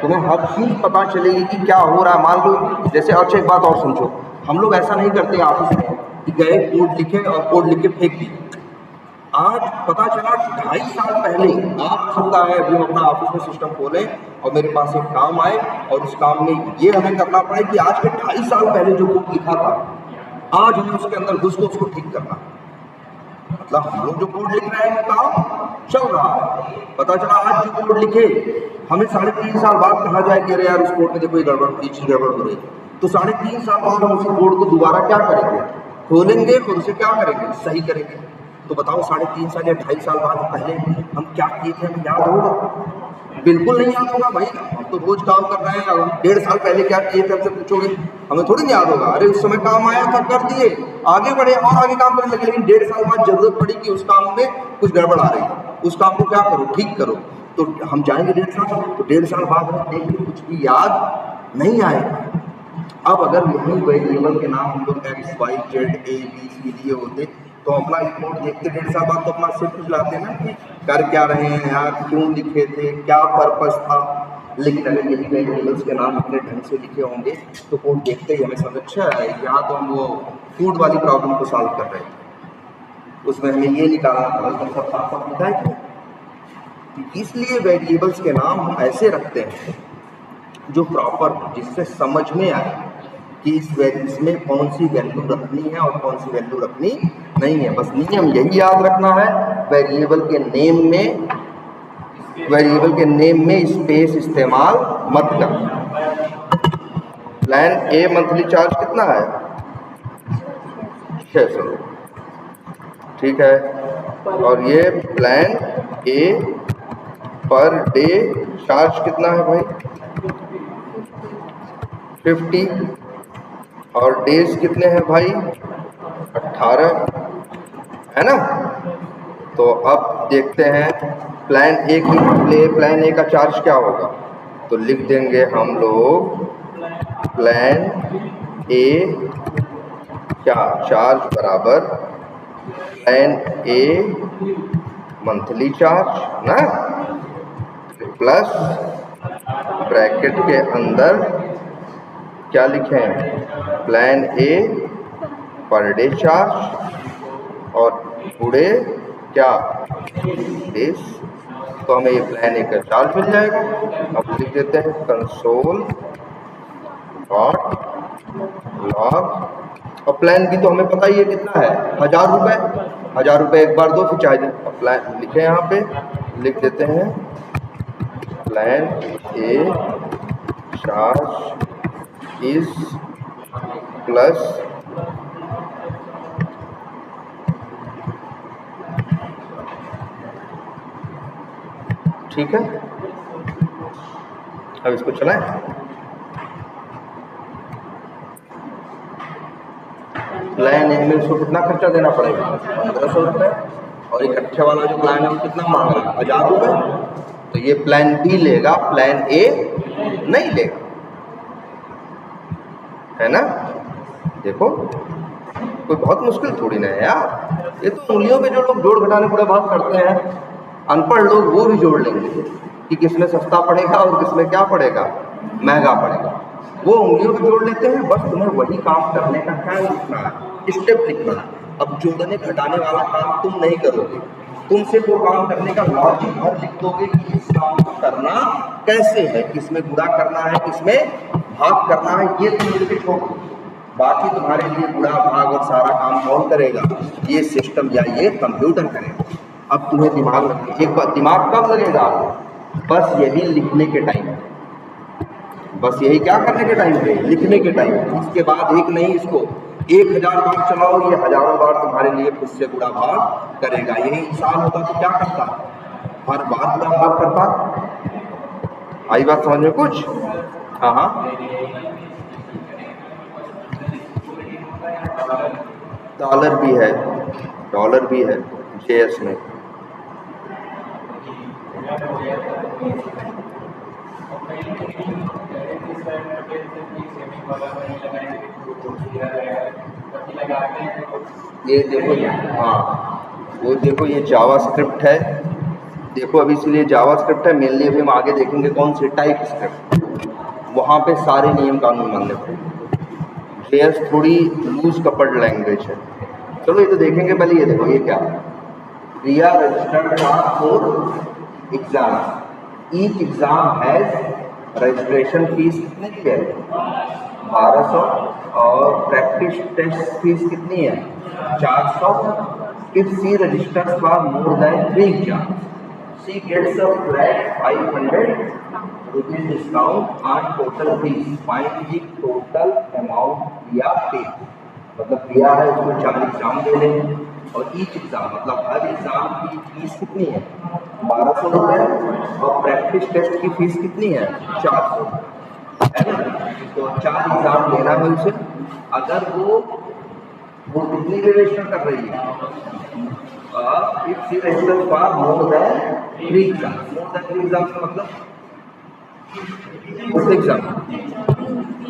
तुम्हें हर चीज़ पता चलेगी कि क्या हो रहा है। मान लो जैसे अच्छा एक बात और समझो, हम लोग ऐसा नहीं करते ऑफिस में कि गए कोड लिखे और कोड लिख के फेंक दिए। आज पता चला 2.5 साल पहले आप सकता है अभी हम अपना ऑफिस में सिस्टम खोलें और मेरे पास एक काम आए और उस काम में ये हमें करना पड़े कि आज के 2.5 साल पहले जो कोड लिखा था आज हमें उसके अंदर घुस को उसको ठीक करना। मतलब हम लोग जो कोड लिख रहे हैं काम चल रहा है, पता चला आज जो कोड लिखे हमें 3.5 साल बाद कहा जाए कि अरे यार उस कोड में देखो ये गड़बड़, ये चीज गड़बड़ हो रही है, तो 3.5 साल बाद हम उस कोड को दोबारा क्या करेंगे, खोलेंगे और उसे क्या करेंगे, सही करेंगे। तो बताओ 3.5 साल या 2.5 साल बाद पहले हम क्या किए थे, हमें याद होगा? बिल्कुल नहीं याद होगा भाई, हम तो रोज काम कर रहे हैं। 1.5 साल पहले क्या किए थे हमसे पूछोगे, हमें थोड़ी नहीं याद होगा। अरे उस समय काम आया था कर दिए, आगे बढ़े और आगे काम करने लगे। लेकिन 1.5 साल बाद जरूरत पड़ी कि उस काम में कुछ गड़बड़ आ रही है, उस काम को क्या करो, ठीक करो, तो हम जाएंगे 1.5 साल, तो 1.5 साल बाद हमें देख कुछ भी याद नहीं आएगा। अब अगर यही वेरिएबल के नाम हम लोग X Y Z A B C दिए होते तो अपना रिपोर्ट देखते 1.5 साल बाद तो अपना सिर कुछ लाते ना कि कर क्या रहे हैं यार, क्यों लिखे थे, क्या पर्पस था। लेकिन अगर यही वेरिएबल्स के नाम अपने ढंग से लिखे होंगे तो कोड देखते ही हमें समझ अच्छा है यहाँ तो हम वो फूड वाली प्रॉब्लम को सॉल्व कर रहे थे, उसमें हमें ये निकालना था, तो सब साफ साफ लिखा है। इसलिए वेरिएबल्स के नाम हम ऐसे रखते हैं जो प्रॉपर, जिससे समझ में आए कि इसमें कौन सी वैल्यू रखनी है और कौन सी वैल्यू रखनी नहीं है। बस नियम यही याद रखना है, वेरिएबल के नेम में स्पेस इस्तेमाल मत कर। प्लान ए मंथली चार्ज कितना है 600, ठीक है। और ये plan A per day charge कितना है भाई 50, और डेज कितने हैं भाई 18, है ना। तो अब देखते हैं प्लान ए का चार्ज क्या होगा, तो लिख देंगे हम लोग प्लान ए क्या चार्ज बराबर प्लान ए मंथली चार्ज ना, प्लस ब्रैकेट के अंदर क्या लिखें plan A per day charge और पूरे क्या डेज, तो हमें ये प्लान ए का चार्ज मिल जाएगा। अब लिख देते हैं कंसोल डॉट लॉग और प्लान बी तो हमें पता ही है कितना है, 1000 रुपये। 1000 रुपये एक बार दो, फिर चाहे प्लान लिखे, यहाँ पे लिख देते हैं plan A charge is plus ठीक है। अब इसको चलाएं। प्लान ए में उसको कितना खर्चा देना पड़ेगा, 1500 रुपये। और इकट्ठे वाला जो प्लान है वो कितना मांग रहा है, 1000 रुपये। तो ये प्लान बी लेगा, प्लान ए नहीं लेगा, है ना। देखो कोई बहुत मुश्किल थोड़ी ना है यार, ये तो उंगलियों पे जो लोग जोड़ घटाने पूरा बात करते हैं, अनपढ़ लोग वो भी जोड़ लेंगे कि किसमें सस्ता पड़ेगा और किसमें क्या पड़ेगा, महंगा पड़ेगा। वो उंगलियों पे जोड़ लेते हैं। बस तुम्हें वही काम करने का क्या लिखना है, स्टेप लिखना है। अब जोड़ने घटाने वाला काम तुम नहीं करोगे, तुम सिर्फ वो काम करने का लॉजिक और लिख दोगे कि इस काम को करना कैसे है, किसमें गुणा करना है, किसमें भाग करना है, ये तुम लिख के छोड़ो। बाकी तुम्हारे लिए गुणा भाग और सारा काम कौन करेगा, ये सिस्टम या ये कंप्यूटर करेगा। अब तुम्हें दिमाग रखना, एक बार दिमाग कब लगेगा, बस यही लिखने के टाइम, बस यही क्या करने के टाइम पे, लिखने के टाइम। इसके बाद एक नहीं, इसको 1000 बार चलाओ, ये हजारों बार तुम्हारे लिए खुद से गुणा भाग करेगा। यही इंसान होता तो क्या करता, हर बार गुणा भाग करता। आई बात समझ में कुछ? हाँ हाँ, डॉलर भी है जेएस में। ये देखो, हाँ वो देखो, ये जावा स्क्रिप्ट है। देखो अभी इसलिए जावा स्क्रिप्ट है, मेनली अभी हम आगे देखेंगे कौन सी टाइप स्क्रिप्ट, वहाँ पे सारे नियम कानून मानने पड़ेंगे। जेएस थोड़ी लूज कपल्ड लैंग्वेज है। चलो ये तो देखेंगे, पहले ये देखो ये क्या है। We are registered for exam, each exam has registration fees कितनी की है, 1200, और प्रैक्टिस टेस्ट फीस कितनी है, 400। If she registers for more than 3 exams, she gets a flat 500 rupees discount on total fees. Find the total amount via pay। मतलब दिया है उसको 4 एग्जाम दे लें, और ईच एग्जाम मतलब हर एग्जाम की फीस कितनी है, 1200 रुपये, और प्रैक्टिस टेस्ट की फीस कितनी है, 400, है ना। तो 4 एग्जाम लेना है उसे। अगर वो कितनी रजिस्टर कर रही है, if C register for more than 3 exam, more than 3 exam का मतलब एग्जाम,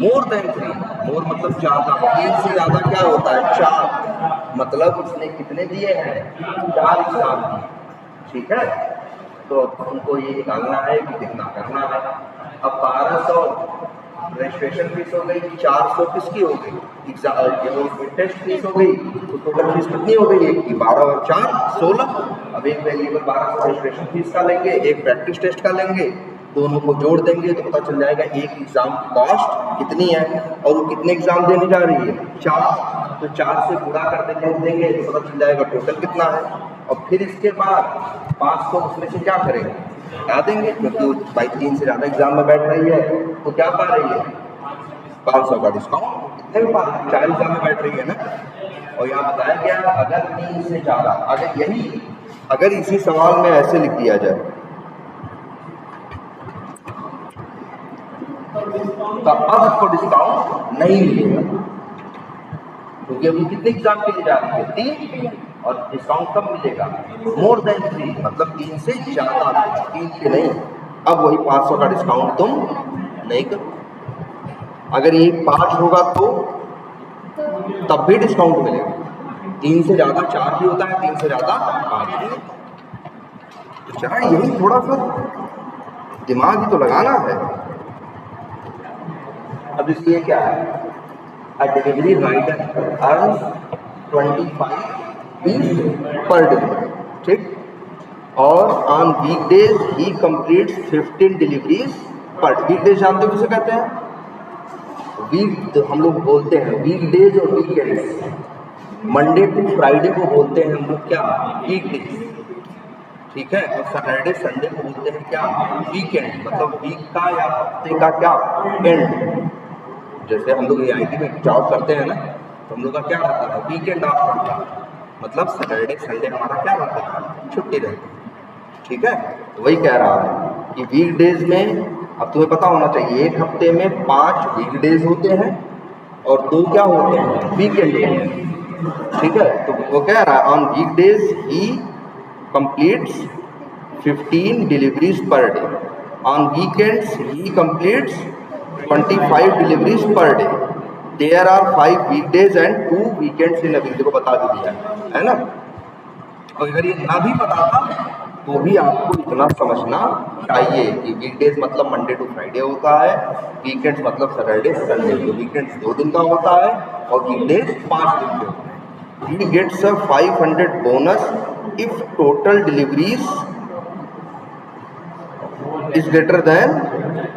मोर देन 3, मोर मतलब ज्यादा, 3 से ज्यादा क्या होता है, 4, मतलब उसने कितने दिए हैं, 4 एग्जाम दिए, ठीक है। तो उनको ये निकालना है कि कितना करना है। अब 1200 रजिस्ट्रेशन फीस हो गई, 400 किसकी हो गई, एग्जाम टेस्ट फीस हो गई। तो टोटल फीस कितनी हो गई, एक की 12 और 4 16। अब एक वेरिएबल 1200 रजिस्ट्रेशन फीस का लेंगे, एक प्रैक्टिस टेस्ट का लेंगे, दोनों को जोड़ देंगे तो पता चल जाएगा एक एग्जाम की कॉस्ट कितनी है, और वो कितने एग्जाम देने जा रही है, 4। तो 4 से गुणा कर देंगे तो पता चल जाएगा टोटल कितना है। और फिर इसके बाद 500 उसमें से क्या करेंगे, हटा देंगे, क्योंकि भाई 3 से ज़्यादा एग्जाम में बैठ रही है तो क्या पा रही है, 500 का डिस्काउंट। कितने में पा, 4 एग्जाम में बैठ रही है ना। और यहाँ बताया गया अगर 3 से ज़्यादा, अगर इसी सवाल में ऐसे लिख दिया जाए तो अब इसको डिस्काउंट नहीं मिलेगा, क्योंकि अभी कितने एग्जाम के लिए जा रही है, 3, और डिस्काउंट कब मिलेगा, मोर देन 3, मतलब 3 से ज्यादा, 3 के नहीं। अब वही 500 का डिस्काउंट तुम नहीं करो। अगर ये 5 होगा तो तब भी डिस्काउंट मिलेगा, 3 से ज्यादा 4 भी होता है, 3 से ज्यादा 5 भी। तो चाहे यही थोड़ा सा दिमाग ही तो लगाना है। अब इसलिए क्या है, अ डिलीवरी राइडर अर्न्स 25 पर डिलीवरी, ठीक। और on weekdays he completes 15 deliveries पर। वीकडेज जानते हो किसे कहते हैं, वीक हम लोग बोलते हैं वीक डेज और वीकेंड्स। मंडे टू फ्राइडे को बोलते हैं हम लोग क्या, वीक डेज, ठीक है। और सैटरडे संडे को बोलते हैं क्या, वीकेंड, मतलब वीक का या हफ्ते का क्या, एंड। जैसे हम लोग AIT में जॉब करते हैं ना, तो हम लोग का क्या रहता है, वीकेंड ऑफ रहता है, मतलब सैटरडे संडे हमारा क्या रहता है, छुट्टी रहती है, ठीक है। वही कह रहा है कि वीक डेज में, अब तुम्हें पता होना चाहिए, एक हफ्ते में 5 वीक डेज होते हैं और 2 क्या होते हैं, वीकेंड होते हैं, ठीक है। तो वो कह रहा है on weekdays he completes 15 deliveries per day. On weekends, he completes 25 deliveries per day. There are 5 weekdays and 2 weekends in a week. देखो बता भी दिया है ना। और अगर ये ना भी पता था तो भी आपको इतना समझना चाहिए कि वीकडेज मतलब मंडे टू फ्राइडे होता है, वीकेंड्स मतलब सैटरडे संडे। तो वीकेंड्स 2 दिन का होता है और वीकडेज 5 दिन के होते हैं। He gets a 500 bonus if total deliveries is greater than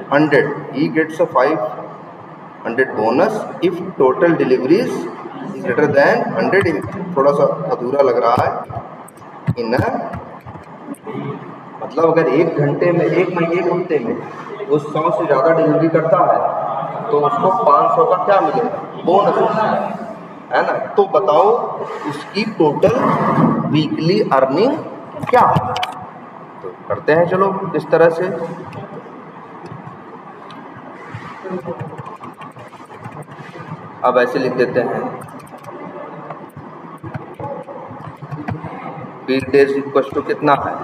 100. He gets a 500 bonus if total deliveries is greater than 100. थोड़ा सा अधूरा लग रहा है इन, मतलब अगर एक घंटे में, एक हफ्ते में वो 100 से ज़्यादा डिलीवरी करता है तो उसको 500 का क्या मिलेगा, बोनस, है ना। तो बताओ उसकी टोटल वीकली अर्निंग क्या है। तो करते हैं चलो इस तरह से। अब ऐसे लिख देते हैं, वीक डेज इक्वल टू कितना है,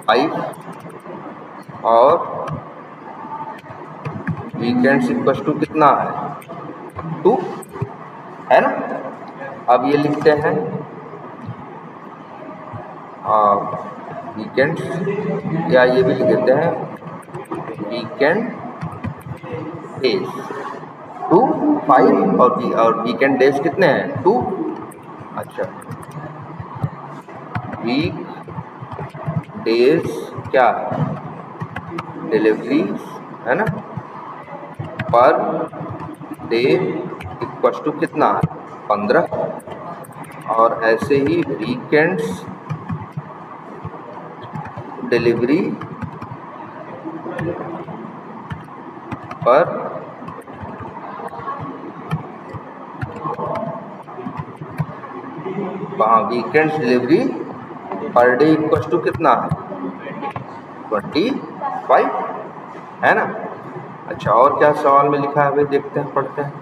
5, और वीकेंड्स इक्वल टू कितना है, 2, है ना। अब ये लिखते हैं वीकेंड्स, या ये भी लिख देते हैं वीकेंड डेज 2, 5, और वीकेंड डेज कितने हैं, 2। अच्छा, वीक डेज क्या है, डिलीवरी, है ना, पर डे इक्वल टू कितना है, 15। और ऐसे ही weekends delivery per weekends delivery per day equal to कितना है, 25, है ना। अच्छा, और क्या सवाल में लिखा है भाई, देखते हैं, पढ़ते हैं।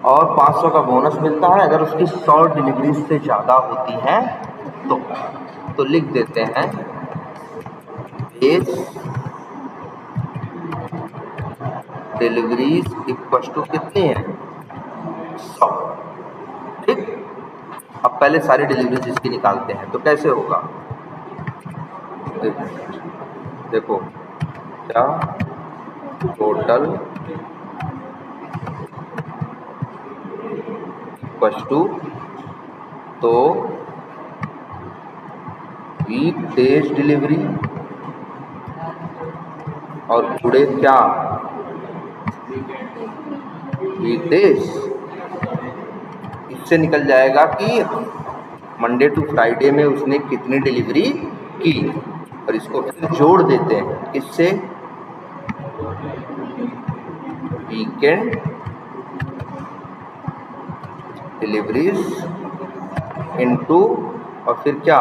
और 500 का बोनस मिलता है अगर उसकी 100 डिलीवरी से ज़्यादा होती हैं तो लिख देते हैं बेस डिलीवरीज इक्वल टू कितनी है, 100, ठीक। अब पहले सारी डिलीवरीज इसकी निकालते हैं, तो कैसे होगा, देखो क्या टोटल इक्वल टू, तो वीक डेज डिलीवरी और टुडे क्या, वीक डेज। इससे निकल जाएगा कि मंडे टू फ्राइडे में उसने कितनी डिलीवरी की, और इसको फिर जोड़ देते हैं किससे, वीकेंड डिलीवरीज इनटू, और फिर क्या,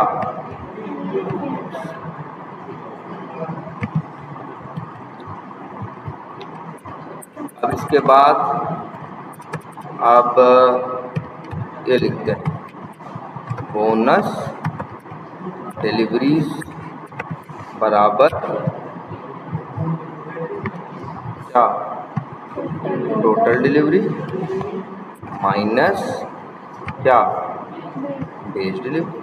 अब इसके बाद अब ये लिखते हैं बोनस डिलीवरीज बराबर क्या, टोटल डिलीवरी माइनस क्या, डेज डिलीवरी।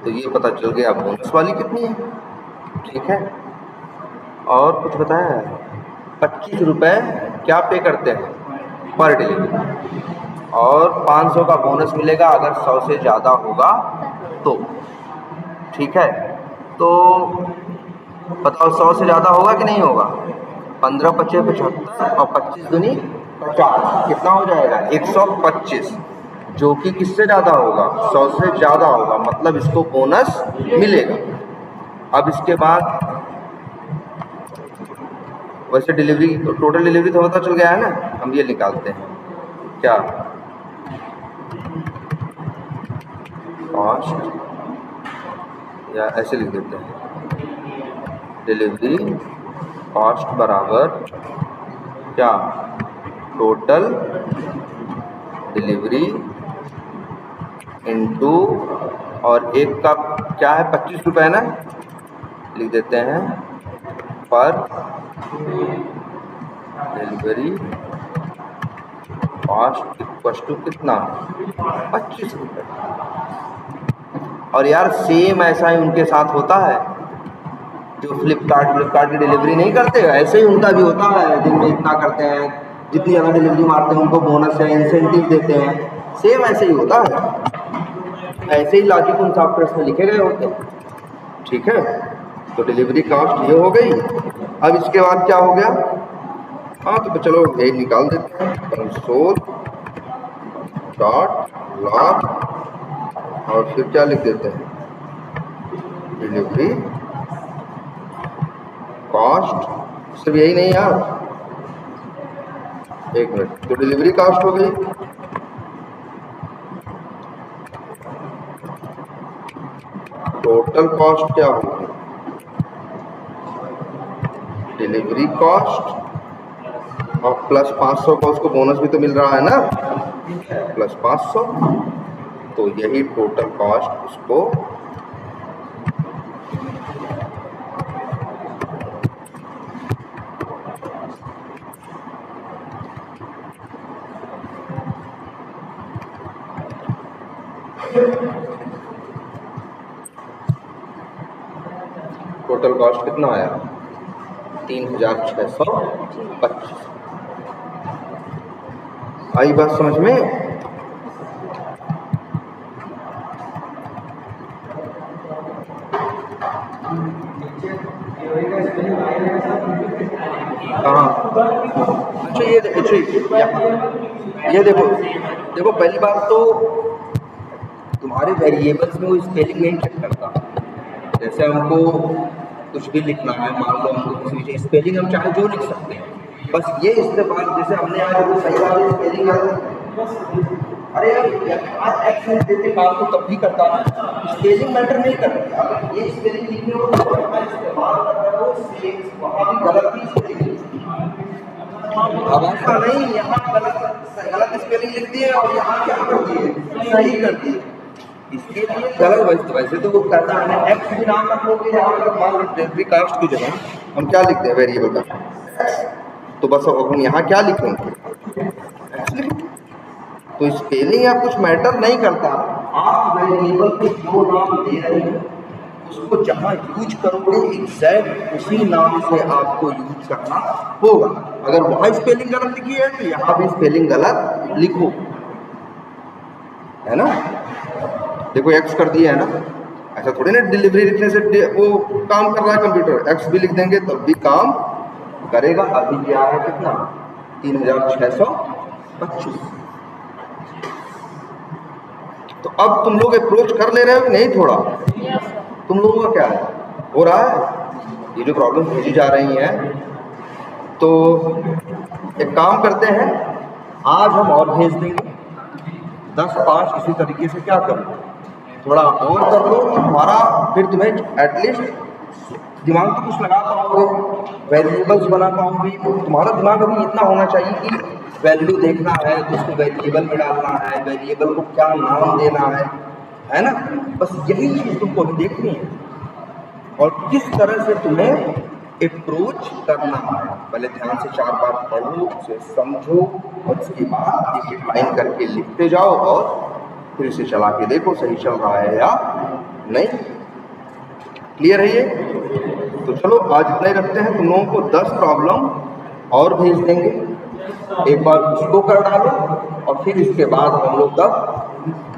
तो ये पता चल गया बोनस वाली कितनी है, ठीक है। और कुछ बताया है, 25 रुपये क्या पे करते हैं पर डिलीवरी, और 500 का बोनस मिलेगा अगर 100 से ज़्यादा होगा तो, ठीक है। तो बताओ 100 से ज़्यादा होगा कि नहीं होगा, 15 पचे 75 और 25 दूनी 50, कितना हो जाएगा 125, जो कि किससे ज़्यादा होगा 100 से ज़्यादा होगा, मतलब इसको बोनस मिलेगा। अब इसके बाद वैसे डिलीवरी टोटल डिलीवरी तो पता चल गया है ना, हम ये निकालते हैं क्या कॉस्ट, या ऐसे लिख देते हैं डिलीवरी कॉस्ट बराबर क्या टोटल डिलीवरी इनटू, और एक का क्या है 25 रुपये ना, लिख देते हैं पर डिलीवरी कॉस्ट इक्वल टू कितना 25 रुपये। और यार सेम ऐसा ही उनके साथ होता है जो फ्लिपकार्ट की डिलीवरी नहीं करते, ऐसे ही उनका भी होता है, दिन में इतना करते हैं, जितनी ज़्यादा डिलीवरी मारते हैं उनको बोनस या इंसेंटिव देते हैं, सेम ऐसे ही होता है, ऐसे ही लॉजिक उन सॉफ्टवेयर में लिखे गए होते हैं। ठीक है, तो डिलीवरी कॉस्ट ये हो गई। अब इसके बाद क्या हो गया, हाँ तो चलो ये निकाल देते हैं, कंसोल डॉट लॉग और फिर क्या लिख देते हैं डिलीवरी कॉस्ट, सिर्फ यही नहीं यार, एक मिनट, तो डिलीवरी कॉस्ट हो गई, टोटल कॉस्ट क्या होगी डिलीवरी कॉस्ट और प्लस 500 का उसको बोनस भी तो मिल रहा है ना, प्लस 500, तो यही टोटल कॉस्ट उसको टोटल कॉस्ट कितना आया 3625। आई बात समझ में? हाँ अच्छा, ये देखो पहली बात तो तुम्हारे वेरिएबल्स में वो स्पेलिंग नहीं चेक करता। जैसे हमको कुछ भी लिखना है, मान लो हमको किसी चीज़ स्पेलिंग हम चाहे जो लिख सकते हैं, बस ये इसके बाद जैसे हमने आज वो सही वाली स्पेलिंग कर, अरे यार एक्स देते काम को तब भी करता है, स्पेलिंग मैटर नहीं करती। अगर ये स्पेलिंग लिखने हो तो इस्तेमाल कर रहे हो वहाँ भी गलत ही स्पेलिंग, अब ऐसा नहीं यहाँ गलत स्पेलिंग लिख दिए और यहाँ क्या कर दिए सही कर दिए, इसके लिए गलत। वैसे तो वो कहता है एक्स भी नाम रख लोगे, यहाँ पर मान लो डिलीवरी कास्ट की जगह हम क्या लिखते हैं वेरिएबल का, तो बस अब हम यहाँ क्या लिखेंगे तो स्पेलिंग या कुछ मैटर नहीं करता। आप वेरिएबल को जो नाम दे रहे हैं उसको जहाँ यूज करोगे एग्जैक्ट उसी नाम से आपको यूज करना होगा। अगर वहाँ स्पेलिंग गलत लिखी है तो यहाँ भी स्पेलिंग गलत लिखो, है ना। देखो एक्स कर दिया है ना, ऐसा थोड़ी ना डिलीवरी लिखने से वो काम कर रहा है कंप्यूटर, एक्स भी लिख देंगे तब भी काम करेगा। अभी क्या है कितना 3625। तो अब तुम लोग अप्रोच कर ले रहे हो नहीं, थोड़ा तुम लोगों का क्या है हो रहा है, ये जो प्रॉब्लम भेजी जा रही हैं, तो एक काम करते हैं आज हम और भेज देंगे 10-5 इसी तरीके से क्या करो थोड़ा और कर लो, तुम्हारा फिर तुम्हें एटलीस्ट दिमाग तो कुछ लगा पाओगे, वेरिएबल्स बना पाओगे। तुम्हारा दिमाग अभी इतना होना चाहिए कि वैल्यू देखना है तो उसको वेरिएबल में डालना है, वेरिएबल को क्या नाम देना है ना, बस यही चीज़ तुमको अभी देखनी है और किस तरह से तुम्हें अप्रोच करना है। पहले ध्यान से 4 बार पढ़ो, उसे समझो और उसके बाद एक लाइन करके लिखते जाओ और फिर इसे चला के देखो सही चल रहा है या नहीं। क्लियर है ये? तो चलो आज इतना ही रखते हैं। तुम लोगों को 10 प्रॉब्लम और भेज देंगे, एक बार उसको कर डालो और फिर इसके बाद हम लोग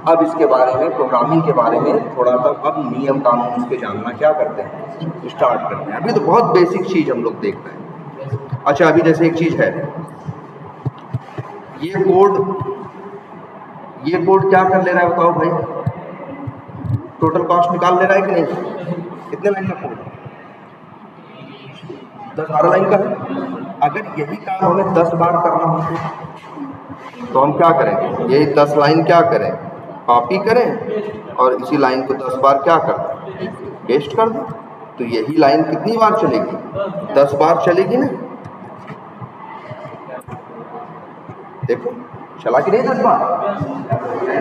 अब इसके बारे में प्रोग्रामिंग के बारे में थोड़ा सा अब नियम कानून इसके जानना क्या करते हैं स्टार्ट करते हैं। अभी तो बहुत बेसिक चीज़ हम लोग देख रहे हैं। अच्छा अभी जैसे एक चीज है, ये कोड क्या कर ले रहा है बताओ भाई, टोटल कॉस्ट निकाल ले रहा है कि नहीं? कितने लाइन का कोड? 10-12 लाइन का है। अगर यही काम हमें 10 बार करना हो तो हम क्या करेंगे, यही 10 लाइन क्या करें, कॉपी करें और इसी लाइन को 10 बार क्या कर दें, पेस्ट कर दें। तो यही लाइन कितनी बार चलेगी? 10 बार चलेगी ना। देखो चला कि नहीं 10 बार?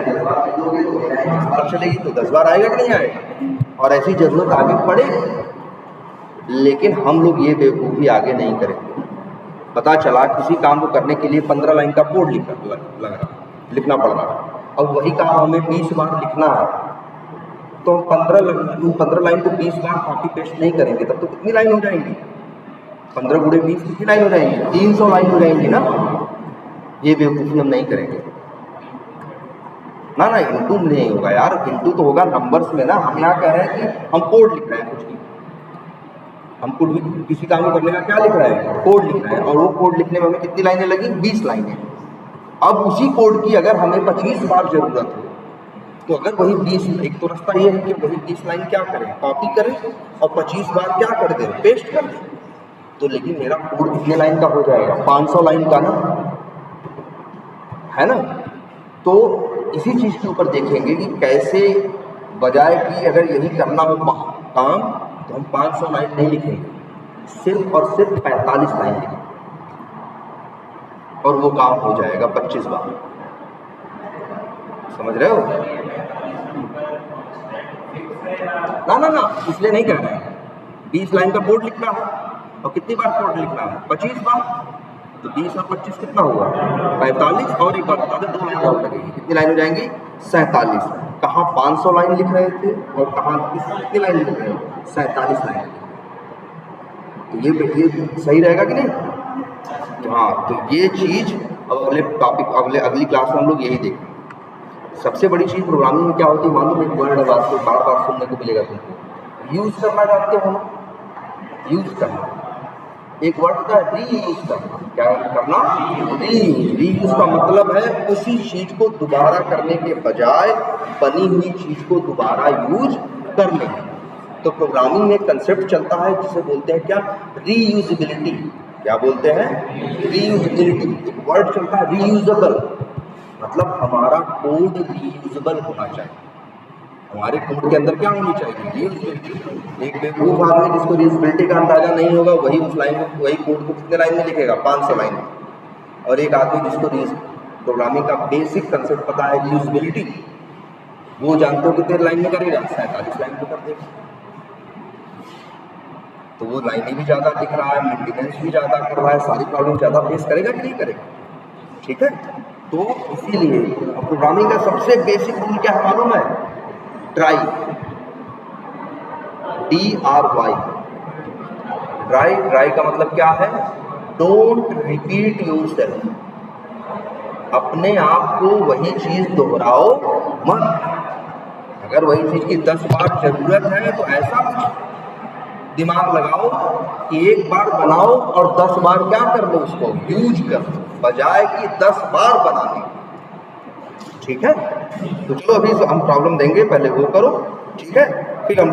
10 बार चलेगी तो 10 बार आएगा कि नहीं आएगा? और ऐसी जरूरत आगे पड़ेगी। लेकिन हम लोग ये बेवकूफ़ी आगे नहीं करेंगे। पता चला किसी काम को करने के लिए 15 लाइन का कोड लिखना पड़ रहा है, और वही काम हमें 20 बार लिखना है। तो हम 15 लाइन को 20 बार कॉपी पेस्ट नहीं करेंगे, तब तो कितनी लाइन हो जाएंगी? 15 गुणे 20 कितनी लाइन हो जाएंगी? 300 लाइन हो जाएंगी ना। ये बेवकूफ़ी हम नहीं करेंगे ना। इंटू नहीं होगा यार, इंटू तो होगा नंबर्स में ना। हम यहाँ कह रहे हैं कि हम कोड लिख रहे हैं कुछ की, हम कोड भी किसी काम को करने का क्या लिख रहे हैं, कोड लिख रहे हैं। और वो कोड लिखने में हमें कितनी लाइनें लगी? 20 लाइनें। अब उसी कोड की अगर हमें 25 बार जरूरत हो, तो अगर वही 20, एक तो रास्ता ये है कि वही 20 लाइन क्या करें, कॉपी करें और 25 बार क्या कर दें, पेस्ट कर दें। तो लेकिन मेरा कोड कितने लाइन का हो जाएगा? 500 लाइन का ना, है ना। तो इसी चीज़ के ऊपर देखेंगे कि कैसे, बजाय कि अगर यही करना हो काम, तो हम 500 लाइन नहीं लिखेंगे, सिर्फ और सिर्फ 45 लाइन लिखेंगे और वो काम हो जाएगा 25 बार। समझ रहे हो? ना इसलिए नहीं कह रहे हैं। 20 लाइन का कोड लिखना है और कितनी बार कोड लिखना है? 25 बार। तो 20 और 25 कितना हुआ? 45। और एक बार बता दें, 2 लाइन और लगेगी, कितनी लाइन हो जाएंगी? 47। कहाँ 500 लाइन लिख रहे थे और कहाँ कितनी लाइन लिख रहे हो? 47 लाइन। तो ये सही रहेगा कि नहीं? तो हाँ, तो ये चीज़ अब अगली क्लास में हम लोग यही देखेंगे। सबसे बड़ी चीज़ प्रोग्रामिंग में क्या होती है मालूम है? एक वर्ड है, आपको बार बार सुनने को मिलेगा तुमको, यूज करना जानते हो ना? यूज करना एक वर्ड होता है, रीयूज करना। क्या करना? रीयूज का मतलब है उसी चीज को दोबारा करने के बजाय बनी हुई चीज को दोबारा यूज कर लेना। तो प्रोग्रामिंग में एक कंसेप्ट चलता है जिसे बोलते हैं क्या? रीयूजेबिलिटी। क्या बोलते हैं? रीयूजेबिलिटी। एक वर्ड चलता है रीयूजेबल, मतलब हमारा कोड रीयूजेबल होना चाहिए। हमारे कोड के अंदर क्या होनी चाहिए? रीयूजेबिलिटी। एक बेवकूफ आदमी जिसको रीयूजेबिलिटी का अंदाजा नहीं होगा, वही उस लाइन को, वही कोड को कितने लाइन में लिखेगा? 500 लाइन में। और एक आदमी जिसको प्रोग्रामिंग का बेसिक कंसेप्ट पता है रीयूजेबिलिटी, वो जानते हो कितने लाइन में करेगा? 47 लाइन में कर देगा। तो वो लाइनें भी ज़्यादा लिख रहा है, मेंटेनेंस भी ज़्यादा कर रहा है, सारी प्रॉब्लम ज़्यादा फेस करेगा कि नहीं करेगा? ठीक है। तो इसीलिए प्रोग्रामिंग का सबसे बेसिक रूल क्या है मालूम है? Try, DRY। ट्राई का मतलब क्या है? Don't repeat yourself. अपने आप को वही चीज दोहराओ मत। अगर वही चीज की 10 बार जरूरत है तो ऐसा दिमाग लगाओ कि एक बार बनाओ और 10 बार क्या कर लो, उसको यूज कर लो, बजाय कि 10 बार बनाने। ठीक है। तो चलो अभी हम प्रॉब्लम देंगे, पहले वो करो, ठीक है, फिर हम लोग